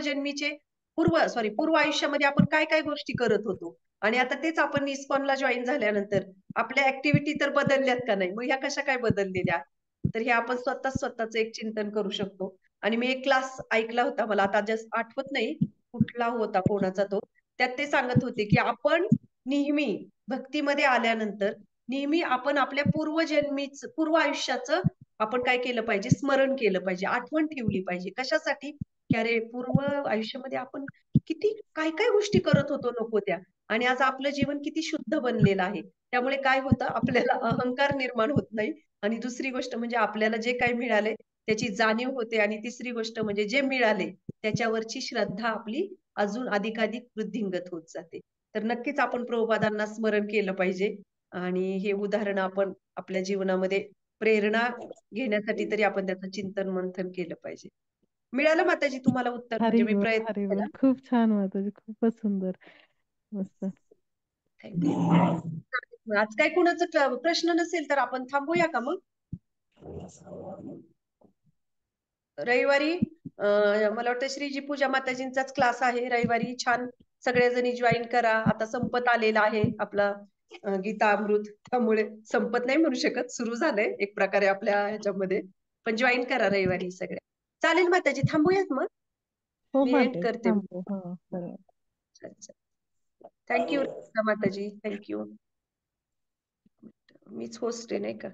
आयुष्यामध्ये आपण काय काय गोष्टी करत होतो, आणि आता तेच आपण इस्कॉनला जॉईन झाल्यानंतर आपल्या ऍक्टिव्हिटी तर बदलल्यात का नाही, मग ह्या कशा काय बदललेल्या. तर हे आपण स्वतःच एक चिंतन करू शकतो. आणि मी एक क्लास ऐकला होता, मला आता जस्ट आठवत नाही कुठला होता, कोणाचा तो. त्यात ते सांगत होते, की आपण नेहमी भक्तीमध्ये आल्यानंतर नेहमी आपण आपल्या पूर्व आयुष्याचं आपण काय केलं पाहिजे, स्मरण केलं पाहिजे, आठवण ठेवली पाहिजे. कशासाठी, की अरे पूर्व आयुष्यामध्ये आपण किती काय काय गोष्टी करत होतो नको त्या, आणि आज आपलं जीवन किती शुद्ध बनलेलं आहे. त्यामुळे काय होतं, आपल्याला अहंकार निर्माण होत नाही, आणि दुसरी गोष्ट म्हणजे आपल्याला जे काही मिळाले त्याची जाणीव होते, आणि तिसरी गोष्ट म्हणजे जे मिळाले त्याच्यावरची श्रद्धा आपली अजून अधिकाधिक वृद्धिंगत होत जाते. तर नक्कीच आपण प्रभुपादांना स्मरण केलं पाहिजे, आणि हे उदाहरण आपण आपल्या जीवनामध्ये प्रेरणा घेण्यासाठी तरी आपण त्याचं चिंतन मंथन केलं पाहिजे. मिळालं माताजी तुम्हाला उत्तर, म्हणजे हरी मी बोल, प्रयत्न हरी बोल. केला. खूप छान माताजी, खूपच सुंदर. मस्त. थँक्यू. आज काय कुणाचा प्रश्न नसेल तर आपण थांबूया का मग. रविवारी मला वाटतं श्रीजी पूजा माताजींचाच क्लास आहे रविवारी. छान सगळ्याजणी जॉईन करा. आता संपत आलेला आहे आपला गीता अमृत, त्यामुळे संपत नाही म्हणू शकत, सुरू झालंय एक प्रकारे आपल्या ह्याच्यामध्ये. पण जॉईन करा रविवारी सगळ्या. चालेल माताजी, थांबूयात मग. हो मी एंड माताजी, करते. थांबू. हो, बरोबर. थँक्यू माताजी, थँक्यू. मीच होस्ट आहे नाही का.